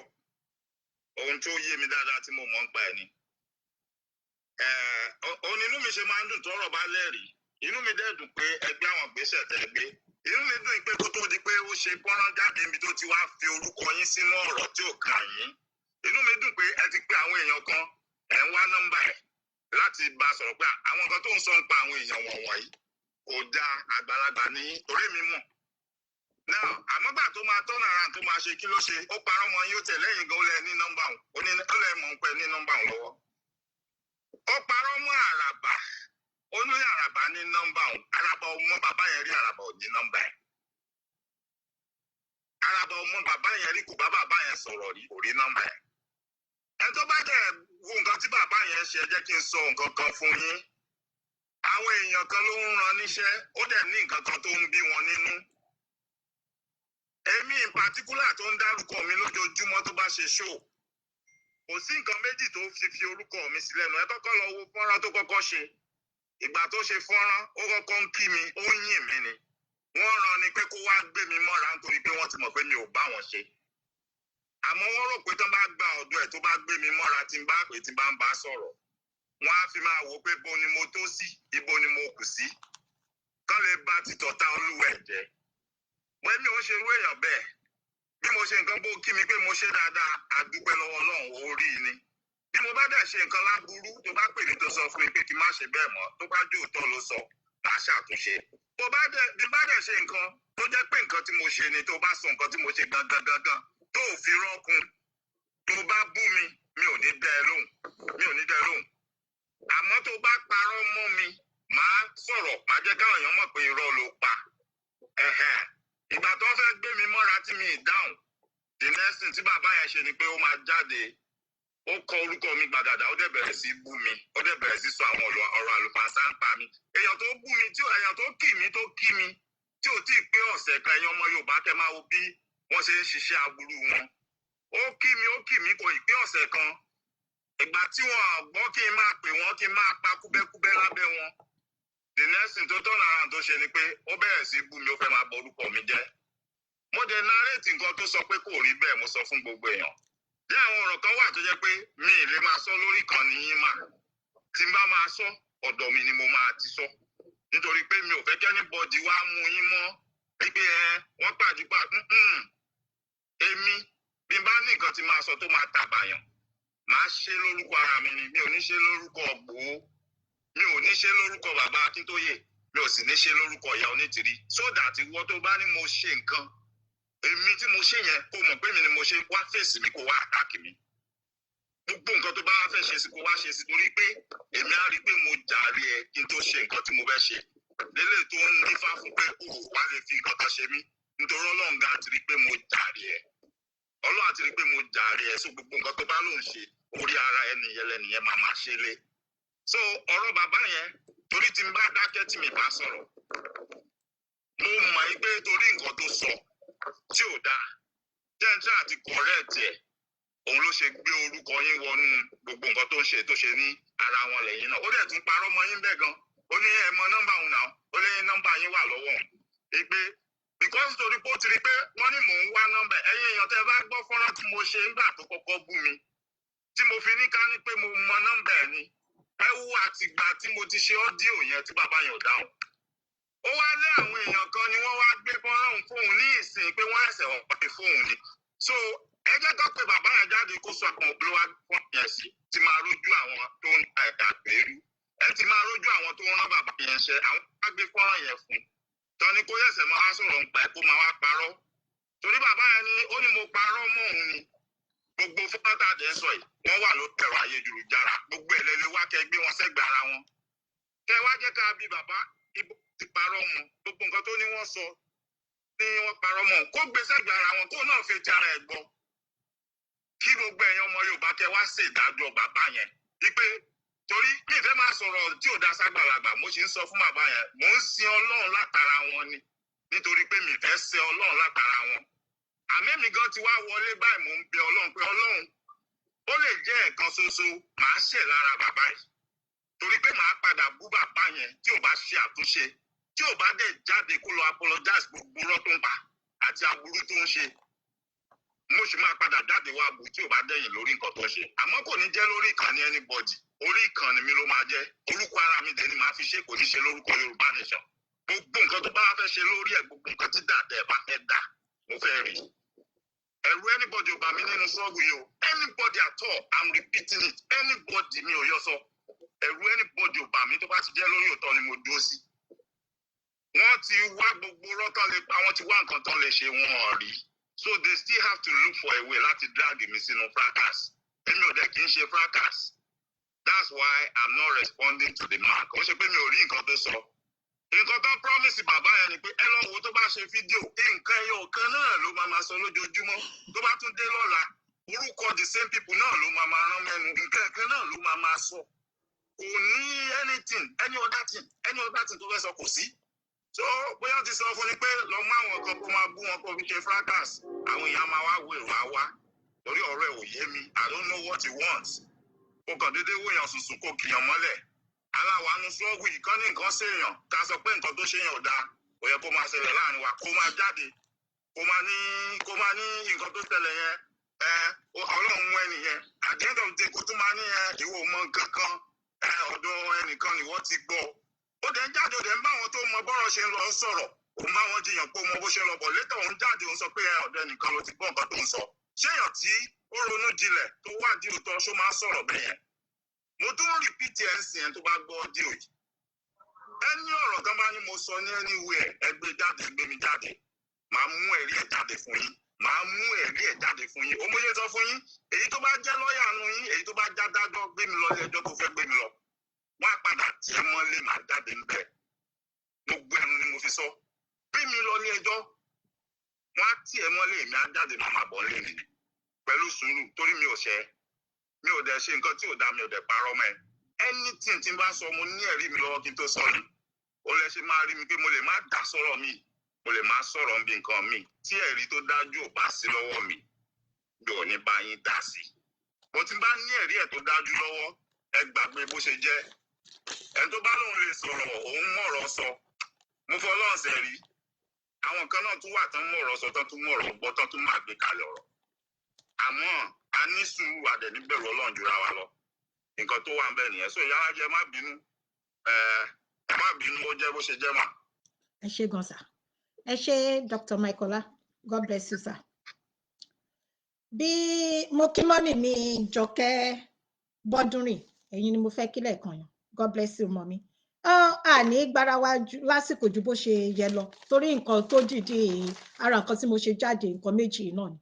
ohun tó yé mi dáadáa tí mo mọ̀ ń pa ẹ̀ ni. Inú mi ṣe máa ń dùn tọ́rọ̀ bá lẹ́rìí. Inú mi dẹ̀ dùn pé ẹgbẹ́ àwọn gbéṣẹ̀ tẹ́ gbé. Inú mi dùn pé kó tó di pé ó ṣe pọ́nrán jáde níbi tó ti wá fi orúkọ yín sínú ọ̀rọ̀ tí ò kàn yín. Inú mi dùn pé ẹ ti pé àwọn èèyàn kan, ẹ̀ ń wá nọ́mbà ẹ̀ láti bá a sọ̀rọ̀ pé àwọn kan tó ń sọ ń pa àwọn èèyàn wọ̀nyí kò da àgbàlagbà ní orí mi mọ̀. Now, àmọ́gbà tó máa tọ́nà ara tó máa ṣe kí ló ṣe, ó parọ́ mọ́ yín ó tẹ̀ lẹ́yìn gan ó lẹ ní nọ́mbà òun, ó lẹ mọ̀ ń pẹ́ ní nọ́mbà òun lọ́wọ́. Ó parọ́ mọ́ àràbà, ó ní àràbà ní nọ́mbà òun, àràbà ọmọ bàbá yẹn rí àràbà ò ní nọ́mbà ẹ̀. Àràbà ọmọ bàbá yẹn rí kò bá bàbá yẹn sọ̀rọ̀ rí kò rí nọ́mbà ẹ̀. Ẹ tó bá dẹ̀ wo nǹkan tí bàbá yẹn ṣe, jẹ́ kí n sọ nǹkan kan fún yín. Àwọn èèyàn kan ló ń ran níṣẹ́, ó dẹ̀ ní nǹkan kan tó ń bí wọn nínú. Èmi in particular tó ń dárúkọ mi lójoojúmọ́ tó bá ṣe show. Kò sí nǹkan méjì tó fi orúkọ mi sí lẹ́nu. Ẹ kọ́kọ́ lọ wo fọ́nrán tó kọ́kọ́ ṣe. Ìgbà tó ṣe fọ́nrán, ó kọ́kọ́ ń kí mi, ó ń yìn mí ni. Wọ́n rán ni pé kó wá gbé mi mọ́ra nítorí pé wọ́n ti mọ̀ pé mi ò bá wọn ṣe. Àmọ́ wọ́n rò pé tó bá gba ọ̀dọ̀ ẹ̀ tó bá gbé mi mọ́ra tí n bá pè tí n bá ń bá sọ̀rọ̀. Wọ́n á fi máa wò pé bo ni mo tó sí, ibo ni mo kù sí. Kán lè bá ti tọ̀tá olúwẹ̀ jẹ́. Wọ́n mi ò ṣe irú èèyàn bẹ́ẹ̀. Bí mo ṣe nǹkan bó kí mi pé mo ṣe dáadáa, a dúpẹ́ lọ́wọ́ Ọlọ́run orí ni. Bí mo bá dẹ̀ ṣe nǹkan láburú tó bá pè mí tó sọ fún mi pé kí n má ṣe bẹ́ẹ̀ mọ́, tó bá jó òótọ́ ló sọ, máa ṣàtúnṣe. Bí bá dẹ̀ ṣe nǹkan tó jẹ́ pé nǹkan tí mo ṣe ni tó bá sọ nǹkan tí mo ṣe gangan tó ò fi rọ́kun, tó bá bú mi, mi ò ní dẹ́ ẹ lóhùn. Àmọ́ tó bá parọ́ mọ́ mi, màá sọ̀rọ̀, màá jẹ́ káwọn èèyàn mọ̀ pé irọ́ ló pa. Ìgbà tó fẹ́ gbé mi mọ́ra tí mi dáhùn, the next thing tí bàbá yẹn ṣe ni pé ó máa jáde ó kọ orúkọ mi gbàgàdà ó dẹ̀ bẹ̀rẹ̀ sí bú mi ó dẹ̀ bẹ̀rẹ̀ sí sọ àwọn ọ̀rọ̀ àlùfàǹsá ń pa mi èèyàn tó bú mi èèyàn tó kì mí tí ò tí ì pé ọ̀sẹ̀ kan ẹ̀yin ọmọ Yorùbá kẹ́ máa wo bí wọ́n ṣe ń ṣiṣẹ́ aburú wọn ó kì mí kò ì pé ọ̀sẹ̀ kan ìgbà tí wọ́n gbọ́ kí n máa pè wọ́n kí n máa pa kúbẹ́kúbẹ́ lábẹ́ wọn the next thing tó tọ́nà ara tó ṣe ni pé ó bẹ̀rẹ̀ sí bú mi ó fẹ́ máa bọ orúkọ mi jẹ́ mo dẹ̀ narrate nǹkan tó sọ pé kò rí bẹ́ẹ̀ mo sọ fún gbogbo èèyàn ní àwọn ọ̀rọ̀ kan wà tó jẹ́ pé mi ì lè máa sọ lórí kan nìyí mà tí n bá máa sọ ọ̀dọ̀ mi ni mo máa ti sọ nítorí pé mi ò fẹ́ kẹ́nìbọ̀dì wá mú yín mọ́ pé wọ́n pàdúpà èmi bí n bá ní nǹkan tí máa sọ tó máa tàbàyàn máa ṣe lórúkọ ara mi ni mi ò ní ṣe lórúkọ Ìgbòho mi ò ní ṣe lórúkọ bàbá Akíntóyè mi ò sì ní ṣe lórúkọ ìyá Onítìrí so that ìwọ tó bá ní mo ṣe nǹkan èmi tí mo ṣe yẹn kó mọ̀ pé mi ni mo ṣe wá fèsì mi kó wá àtàkì mi gbogbo nǹkan tó bá wá fẹ́ ṣe sí kó wá ṣe sí torí pé èmi á rí i pé mo jàre ẹ kí n tó ṣe nǹkan tí mo fẹ́ ṣe lélẹ̀ tó ń nífà fún pé o wá lè fi nǹkan kan ṣe mí nítorí Ọlọ́run gan ti rí i pé mo jàre ẹ Ọlọ́run àti rí i pé mo jàre ẹ so gbogbo nǹkan tó bá lóun ṣe orí ara ẹni yẹn máa máa ṣe lé so ọ̀rọ̀ bàbá yẹn torí tí n bá dákẹ́ tí mi bá sọ̀rọ̀ mo mọ̀ pé torí nǹkan tó sọ tí ò dáa jẹ́ńtẹ́ àti kọ̀rẹ́ẹ̀tì ẹ̀ òun ló ṣe gbé orúkọ yín wọnú gbogbo nǹkan tó ń ṣe ní ara wọn lẹ́yìn náà ó dẹ̀ tún parọ́ mọ́ yín bẹ́ẹ̀ gan ó ní ẹ mọ nọ́mbà òun náà ó lé nọ́mbà yín wà lọ́wọ́ òun pé because torí pé ó ti rí pé wọ́n ní mò ń wá nọ́mbà ẹ̀yin èèyàn tẹ́ bá gbọ́ fọ́nrán tí mo ṣe nígbà tó kọ́kọ́ bú mi tí mo fi ní ká ní pé mo mọ nọ́mbà ẹ̀ ni ẹ wo àtìgbà tí mo ti ṣe ọ́díò yẹn tí bàbá yẹn ò dáhùn ó wá lé àwọn èèyàn kan ni wọ́n wá gbé fọ́nrán fóun ní ìsìn pé wọ́n ẹ̀sẹ̀ wọ́n pàdé fóun ni so ẹ jẹ́ ká pé bàbá yẹn jáde kó sọ àpọn òbí wa fún yẹn sí ti máa rójú àwọn tó ń ta ẹ̀dá pẹ̀lú ẹ ti máa rójú àwọn tó ń rán bàbá yẹn ṣe àwọn wá gbé fọ́nrán yẹn fún tọ́ni kó yẹ̀sẹ̀ máa wá sọ̀rọ̀ ń pa ẹ̀ kó máa wá parọ́ torí bàbá yẹn ni ó ní mo parọ́ mọ́ òun ni gbogbo fọ́nrán tá a dẹ̀ sọ yìí wọ́n wà lórí ẹ̀rọ ayélujára gbogbo ẹ̀ lẹ́lẹ́ wá kẹ́ gbé wọn sẹ́gbẹ̀ẹ́ ara wọn kẹ́ wá jẹ́ ká bí bàbá ibo ti parọ́ mọ́ gbogbo nǹkan tó ní wọ́n sọ ní wọ́n parọ́ mọ́ kó gbé sẹ́gbẹ̀ẹ́ ara wọn kó náà fi ti ara ẹ̀ gbọ́ kí gbogbo ẹ̀yin ọmọ Yorùbá kẹ́ wá ṣe ìdájọ́ bàbá yẹn wípé torí mi ìfẹ́ máa sọ̀rọ̀ tí ò dá ságbàlagbà mo sì ń sọ fún bàbá yẹn mò ń sin Ọlọ́run látara wọn ni nítorí pé mi ìfẹ́ sin Ọlọ́run látara wọn àmẹ́mi gan ti wá wọlé báyìí mò ń bẹ Ọlọ́run pé Ọlọ́run ó lè jẹ́ ẹ̀kan ṣoṣo màá ṣẹ̀ lára bàbá yìí torí pé màá padà bú bàbá yẹn tí ò bá ṣe àtúnṣe tí ò bá dẹ̀ jáde kó lọ apologize gbogbo rọ́ tó ń pa àti aburú tó ń ṣe mo sì máa padà jáde wá bù tí ò bá dẹ̀yìn lórí nǹkan tó ń ṣe àmọ́ kò ní jẹ́ lórí ìkànnì anybody orí ìkànnì mi ló máa jẹ́ orúkọ ara mi dẹ̀ ni màá fi ṣe kò ní ṣe lórúkọ Yorùbá nation gbogbo nǹkan tó bá fẹ́ ṣe lórí ẹ̀ gbogbo nǹkan tí dàdẹ̀ bá fẹ́ dà mo fẹ́ rí ẹ̀rù anybody ò bá mi nínú sọ́ọ̀bù yìí o anybody at all I'm repeating it anybody mi ò yọ sọ ẹ̀rù anybody ò bá mi tó bá ti jẹ́ lórí òótọ́ ni mo dúró sí wọ́n ti wá gbogbo rọ́tàn lè pa wọ́n ti wá nǹkan tán lè ṣe wọ́n rí so they still have to look for a way láti drag mi sínú fracas èmi ò dẹ̀ kì í ṣe fracas that's why I'm not responding to the man kò ń ṣe pé mi ò rí nǹkan tó sọ nǹkan tó promise bàbá yẹn ni pé ẹ lọ wo tó bá ṣe fídíò nǹkan ẹyọ kan náà ló máa sọ lójoojúmọ́ tó bá tún dé lọ́la orúkọ the same people náà ló máa rán mẹ́nu nǹkan kan náà ló máa sọ kò ní anything any other thing tó fẹ́ sọ kò sí so bóyá ti sọ fún ni pé lọ mú àwọn kan kó máa bú wọn kó fi ṣe fracas àwọn èèyàn máa wá wo èrò àwa torí ọ̀rọ̀ ẹ̀ ò yé mi I don't know what he wants kó kàn déédéé wòyàn sùsù kó kìyàn mọ́lẹ̀ aláwàánu sọ́ọ̀gù yìí kán ní nǹkan ṣèyàn ká sọ pé nǹkan tó ṣèyàn ò dáa kò yẹ kó máa ṣẹlẹ̀ láàrin wa kó máa jáde kó máa ní nǹkan tó ṣẹlẹ̀ yẹn Ọlọ́run mú ẹnìyẹn at the end of the day kó tún máa ní ìwọ mọ nǹkan kan ọ̀dọ̀ ẹnìkan ni wọ́n ti gbọ́ ó dẹ̀ ń jáde ó dẹ̀ ń bá àwọn tó mọ bọ́rọ̀ ṣe ń lọ sọ̀rọ̀ òun bá wọn jiyàn pé ó mọ bó ṣe lọ bọ̀ létọ̀ òun jáde òun sọ pé ọ̀dọ̀ ẹnìkan ló ti gbọ́ nǹkan tó ń sọ ṣéyàn tí ó ronú jinlẹ̀ tó wádìí òótọ́ ṣó máa sọ̀rọ̀ bẹ́yẹn mo tún ń rìpítì ẹ̀ ń sìn ẹ̀ tó bá gbọ́ díò yìí ẹni ọ̀rọ̀ kan bá ní mo sọ ní anywhere ẹgbẹ́ jáde gbé mi jáde màá mú ẹ̀rí ẹ̀ jáde fún yín òmòye sọ fún yín èyí tó bá jẹ́ lọ́ọ̀yà nu yín èyí tó bá já dájọ́ gbé mi lọ ilé ẹjọ́ tó fẹ́ gbé mi lọ wọ́n á padà tiẹ̀ mọ́lé màá jáde ń bẹ̀ gbogbo ẹnu ni mo fi sọ gbé mi lọ ilé ẹjọ́ wọ́n á tiẹ̀ mọ́lé mi á jáde màá máa bọ̀ lé mi pẹ̀lú sùúrù torí mi ò ṣẹ̀ mi ò dẹ̀ ṣe nǹkan tí ò dá, mi ò dẹ̀ parọ́ mọ́ ẹ. Anything tí n bá sọ mo ní ẹ̀rí mi lọ́wọ́ kí n tó sọ ni. Ó lẹ ṣe máa rí mi pé mo lè má dá sọ̀rọ̀ mi, mo lè má sọ̀rọ̀ bí nǹkan mi tí ẹ̀rí tó dájú ò bá sí lọ́wọ́ mi, mi ò ní bá yín dá sí. Mo ti bá ní ẹ̀rí ẹ̀ tó dájú lọ́wọ́, ẹ gbàgbé bó ṣe jẹ́. Ẹni tó bá lóun lè sọ̀rọ̀ òun mọ̀rọ̀ sọ, mo fọlọ́run ṣe rí. Àwọn kan náà tún wà tán mọ̀rọ̀ sọ, tán tún mọ̀rọ̀ gbọ́, tán tún máa gbé kalẹ̀ ọ̀rọ̀. Àmọ́ a ní sùúrù àdẹ̀ níbẹ̀rù Ọlọ́run jura wa lọ. Nǹkan tó wà ń bẹ nìyẹn. So ìyá wa jẹ́ má bínú, má bínú, ó jẹ́ bó ṣe jẹ́ mà. Ẹ ṣé gan sir. Ẹ ṣé Dr. Michaela, God bless you sir. Bí mo kí mọ́mì mi Jọkẹ́ Bọ́dúnrìn, ẹ̀yin ni mo fẹ́ kí lẹ́ẹ̀kan yẹn, God bless you mọ́mì. Àní gbára wa lásìkò ju bó ṣe yẹ lọ torí nǹkan tó dìde ara nǹkan tí mo ṣe jáde nǹkan méjì náà ni.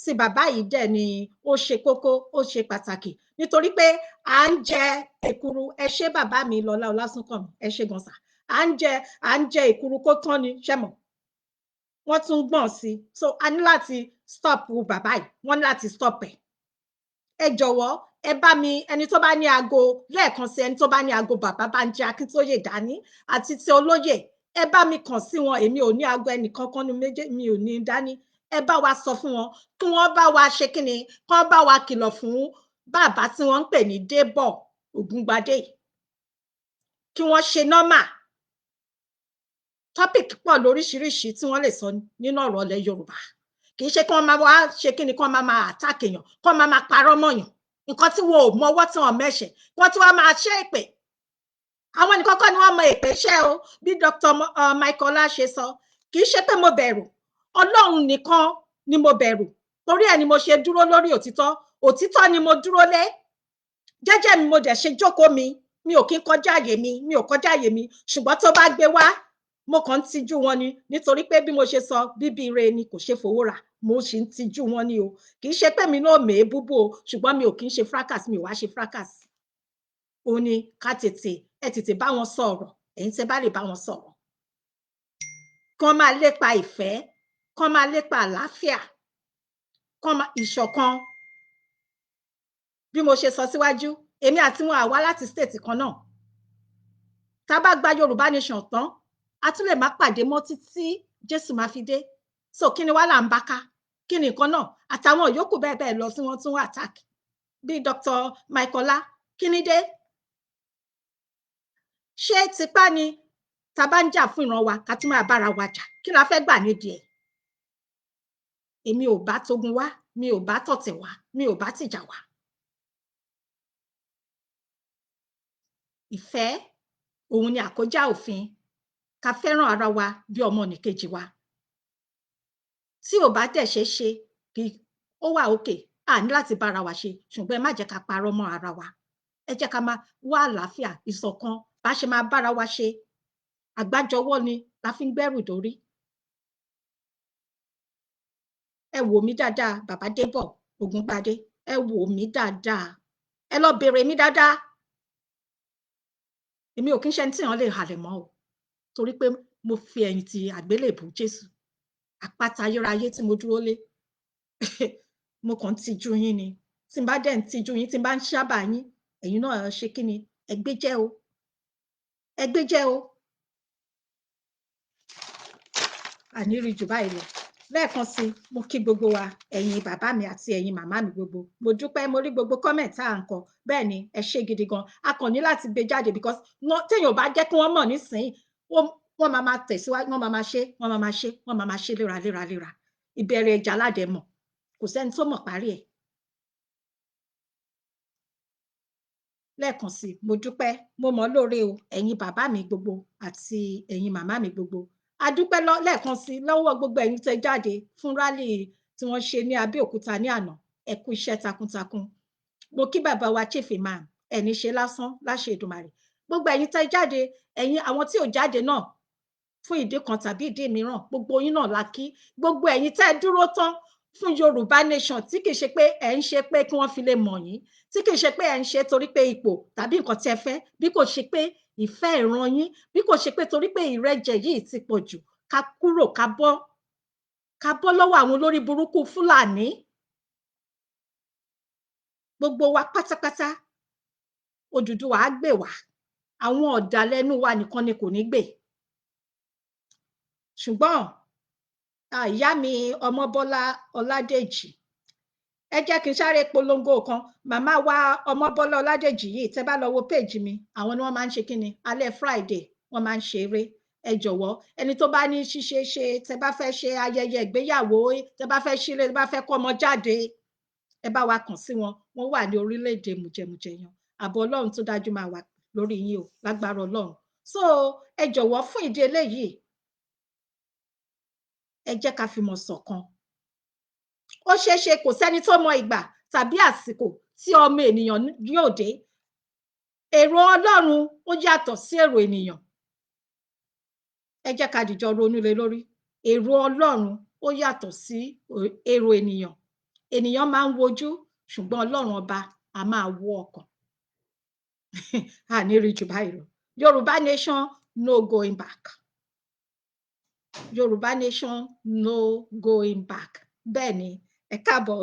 Sí bàbá yìí dẹ̀ ni ó ṣe kókó, ó ṣe pàtàkì nítorí pé à ń jẹ èkuru. Ẹ ṣé bàbá mi Lọlá Ọlásùnkànmí, ẹ ṣé gan sà. À ń jẹ èkuru kó tán ni, ṣé mọ̀? Wọ́n tún gbọ̀n sí, so a ní láti stop bàbá yìí, wọ́n ní láti stop ẹ̀. Ẹ jọ̀wọ́ ẹ bá mi, ẹni tó bá ní aago lẹ́ẹ̀kan sí, ẹni tó bá ní aago bàbá Bánjí Akíntóyè dání àti ti olóyè, ẹ bá mi kàn sí wọn. Èmi ò ní aago ẹnì kankan ní méjì, mi ò ní dání. Ẹ bá wa sọ fún wọn kí wọ́n bá wa ṣe kíni, kí wọ́n bá wa kìlọ̀ fún bàbá tí wọ́n ń pè ní Débọ̀ Ògúngbadé, kí wọ́n ṣe nọ́mà. Topic pọ̀ lóríṣiríṣi tí wọ́n lè sọ nínú ọ̀rọ̀ ilẹ̀ Yorùbá. Kì í ṣe kí wọ́n máa wá ṣe kíni, kí wọ́n máa attack èèyàn, kí wọ́n máa parọ́ mọ́yàn. Nǹkan tí wọn ò mọwọ́ tí wọ́n mẹ́ṣẹ̀, wọ́n tí wọ́n máa ṣe èpè. Àwọn nìkan kọ́ ni wọ́n mọ èpè ṣẹ́ o, bí Dr. Michaela ṣe sọ. Kì í ṣe pé mo bẹ̀rù, Ọlọ́run nìkan ni mo bẹ̀rù. Torí ẹ̀ ni mo ṣe dúró lórí òtítọ́. Òtítọ́ ni mo dúró lé. Jẹ́jẹ́ mi mo dẹ̀ ṣe jókòó mi. Mi ò kí ń kọjá àyè mi, mi ò kọjá àyè mi. Ṣùgbọ́n tó bá gbé wá, mo kàn ń tijú wọn ni nítorí pé bí mo ṣe sọ, bíbí ire ni kò ṣe fowó rà. Mo sì ń tijú wọn ni o. Kì í ṣe pé mi náà mèé búbú o, ṣùgbọ́n mi ò kí ń ṣe fracas, mi ò wá ṣe fracas. Ó ní ká tètè bá wọn sọ̀rọ̀, ẹ̀yin tẹ́ bá lè bá wọn sọ̀rọ̀. Kán máa lépa ìfẹ́, kán máa lépa àlàáfíà, kán máa ìṣọ̀kan. Bí mo ṣe sọ síwájú, èmi àti wọn àwa láti state kan náà. Tá bá gba Yorùbá nation tán, a tún lè má pàdé mọ́ títí Jésù máa fi dé. So kí ni wá là ń bá ká? Kí ni nǹkan náà? Àtàwọn yòókù bẹ́ẹ̀ bẹ́ẹ̀ lọ tí wọ́n tún attack. Bí Dr. Michaela, kí ni dé? Ṣé tipá ni tá bá ń jà fún ìran wa ká tún máa bára wa jà? Kí la fẹ́ gbà nídìí ẹ̀? Èmi ò bá togun wá, mi ò bá tọ̀tẹ̀ wá, mi ò bá tìjà wá. Ìfẹ́ òun ni àkójá òfin. Ká fẹ́ràn ara wa bí ọmọnìkejì wa. Tí ò bá dẹ̀ ṣe kí ó wà òkè, a ní láti bára wa ṣe, ṣùgbọ́n ẹ má jẹ́ ká parọ́ mọ́ ara wa. Ẹ jẹ́ ká máa wá àlàáfíà, ìṣọ̀kan, bá ṣe máa bára wa ṣe. Àgbájọwọ́ ni la fi ń gbẹ́rù dórí. Ẹ wò mí dáadáa, bàbá Débọ̀ Ògúngbadé, ẹ wò mí dáadáa. Ẹ lọ bèrè mí dáadáa. Èmi ò kí ń ṣe ẹni tí èèyàn lè halẹ̀ mọ́ o, torí pé mo fi ẹ̀yìn ti àgbélébù Jésù, àpáta ayérayé tí mo dúró lé. Mo kàn ń tijú yín ni. Tí n bá dẹ̀ ń tijú yín, tí n bá ń sábà yín, ẹ̀yin náà ṣe kí ni? Ẹ gbéjẹ́ o. Ẹ gbéjẹ́ o. Àní rí jù báyìí lọ. Lẹ́ẹ̀kan sí, mo kí gbogbo wa, ẹ̀yin bàbá mi àti ẹ̀yin màmá mi gbogbo. Mo dúpẹ́, mo rí gbogbo comment tá à ń kọ. Bẹ́ẹ̀ ni, ẹ ṣé gidi gan. A kàn ní láti gbé jáde because téèyàn ò bá jẹ́ kí wọ́n mọ̀ nísìnyí, wọ́n máa tẹ̀síwájú, wọ́n máa ṣe, wọ́n máa ṣe léra. Ìbẹ̀rẹ̀ ìjà ládẹ̀ mọ̀. Kò sẹ́ni tó mọ̀ parí ẹ̀. Lẹ́ẹ̀kan sí, mo dúpẹ́, mo mọ̀ lóore o, ẹ̀yin bàbá mi gbogbo àti ẹ̀yin màmá mi gbogbo. A dúpẹ́ lẹ́ẹ̀kan sí lọ́wọ́ gbogbo ẹ̀yin tẹ́ jáde fún rally tí wọ́n ṣe ní Abẹ́òkúta ní àná. Ẹ kú iṣẹ́ takuntakun. Mo kí bàbá wa Chief Imam, ẹni ṣe lásán láṣẹ Èdùmàrè. Gbogbo ẹ̀yin tẹ́ jáde, ẹ̀yin àwọn tí ò jáde náà fún ìdí kan tàbí ìdí mìíràn, gbogbo yín náà la kí. Gbogbo ẹ̀yin tẹ́ dúró tán fún Yorùbá nation tí kì í ṣe pé ẹ̀ ń ṣe pé kí wọ́n fi lè mọ̀ yín, tí kì í ṣe pé ẹ̀ ń ṣe torí pé ipò tàbí nǹkan tí ẹ fẹ́, bí kò ṣe pé ìfẹ́ ìran yín, bí kò ṣe pé torí pé ìrẹ́jẹ yìí ti pọ̀ jù, ká kúrò, ká bọ́ lọ́wọ́ àwọn olórí burúkú Fúlàní. gbogbo wa pátápátá Odùduwà á gbè wá àwọn ọ̀dàlẹ̀ inú wa nìkan ni kò ní gbè ṣùgbọ́n ìyá mi Ọmọbọ́lá Ọládèjì ẹ jẹ́ kí n sáré polongo kan màmá wa Ọmọbọ́lá Ọládèjì yìí tẹ́ bá lọ wo péèjì mi àwọn ni wọ́n máa ń ṣe kíni alẹ́ Friday wọ́n máa ń ṣe eré ẹ jọ̀wọ́ ẹni tó bá ní ṣíṣe ṣe tẹ́ bá fẹ́ ṣe ayẹyẹ ìgbéyàwó tẹ́ bá fẹ́ ṣílé tẹ́ bá fẹ́ kọ́ ọmọ jáde ẹ bá wa kàn sí wọn wọ́n wà ní orílẹ̀-èdè mùjẹmùjẹ yan ààbò Ọlọ́run tó dájú máa wà lórí yín o lágbára Ọlọ́run so ẹ jọ̀wọ́ fún ìdí eléyìí ẹ jẹ́ ká fìmọ̀ ṣọ̀kan ó ṣeéṣe kò sẹ́ni tó mọ ìgbà tàbí àsìkò tí ọmọ ènìyàn yóò dé èrò Ọlọ́run ó yàtọ̀ sí èrò ènìyàn ẹ jẹ́ ká dìjọ ronú lé lórí èrò Ọlọ́run ó yàtọ̀ sí èrò ènìyàn ènìyàn máa ń wojú ṣùgbọ́n Ọlọ́run ọba a máa wo ọkàn àní rí jù báyìí lọ Yorùbá nation no going back Yorùbá nation no going back bẹ́ẹ̀ ni ẹ káàbọ̀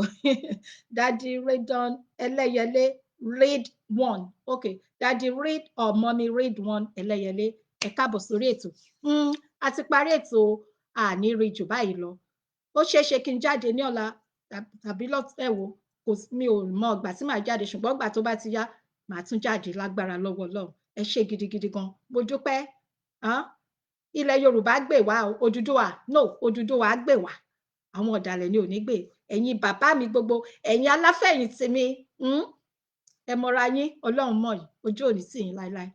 Daddy Radon Ẹlẹ́yẹlé read one okay Daddy read or mommy read one Ẹlẹ́yẹlé ẹ káàbọ̀ sórí ètò a ti parí ètò àní rí jù báyìí lọ ó ṣeéṣe kí n jáde ní ọ̀la tàbí ẹ̀wò mi ò mọ ìgbà tí màá jáde ṣùgbọ́n ìgbà tó bá ti yá màá tún jáde lágbára lọ́wọ́ Ọlọ́run ẹ ṣé gidigidi gan mo dúpẹ́ ilẹ̀ Yorùbá gbè wá Odùduwà gbè wá àwọn ọ̀dàlẹ̀ ni ò ní gbè ẹ̀yin bàbá mi gbogbo ẹ̀yin aláfẹ̀yìntì mi ẹ mọra yín Ọlọ́run mọ̀ yín ojú òní tì yín láéláé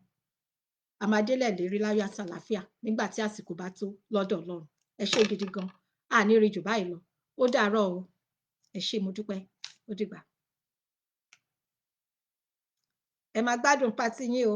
àmàdélẹ̀ lérí láyọ̀ àtàlàfíà nígbà tí àsìkò bá tó lọ́dọ̀ Ọlọ́run ẹ ṣé gidi gan àní rí jù báyìí lọ ó dàárọ̀ o ẹ ṣé mo dúpẹ́ ó dìgbà ẹ máa gbádùn pátì yín o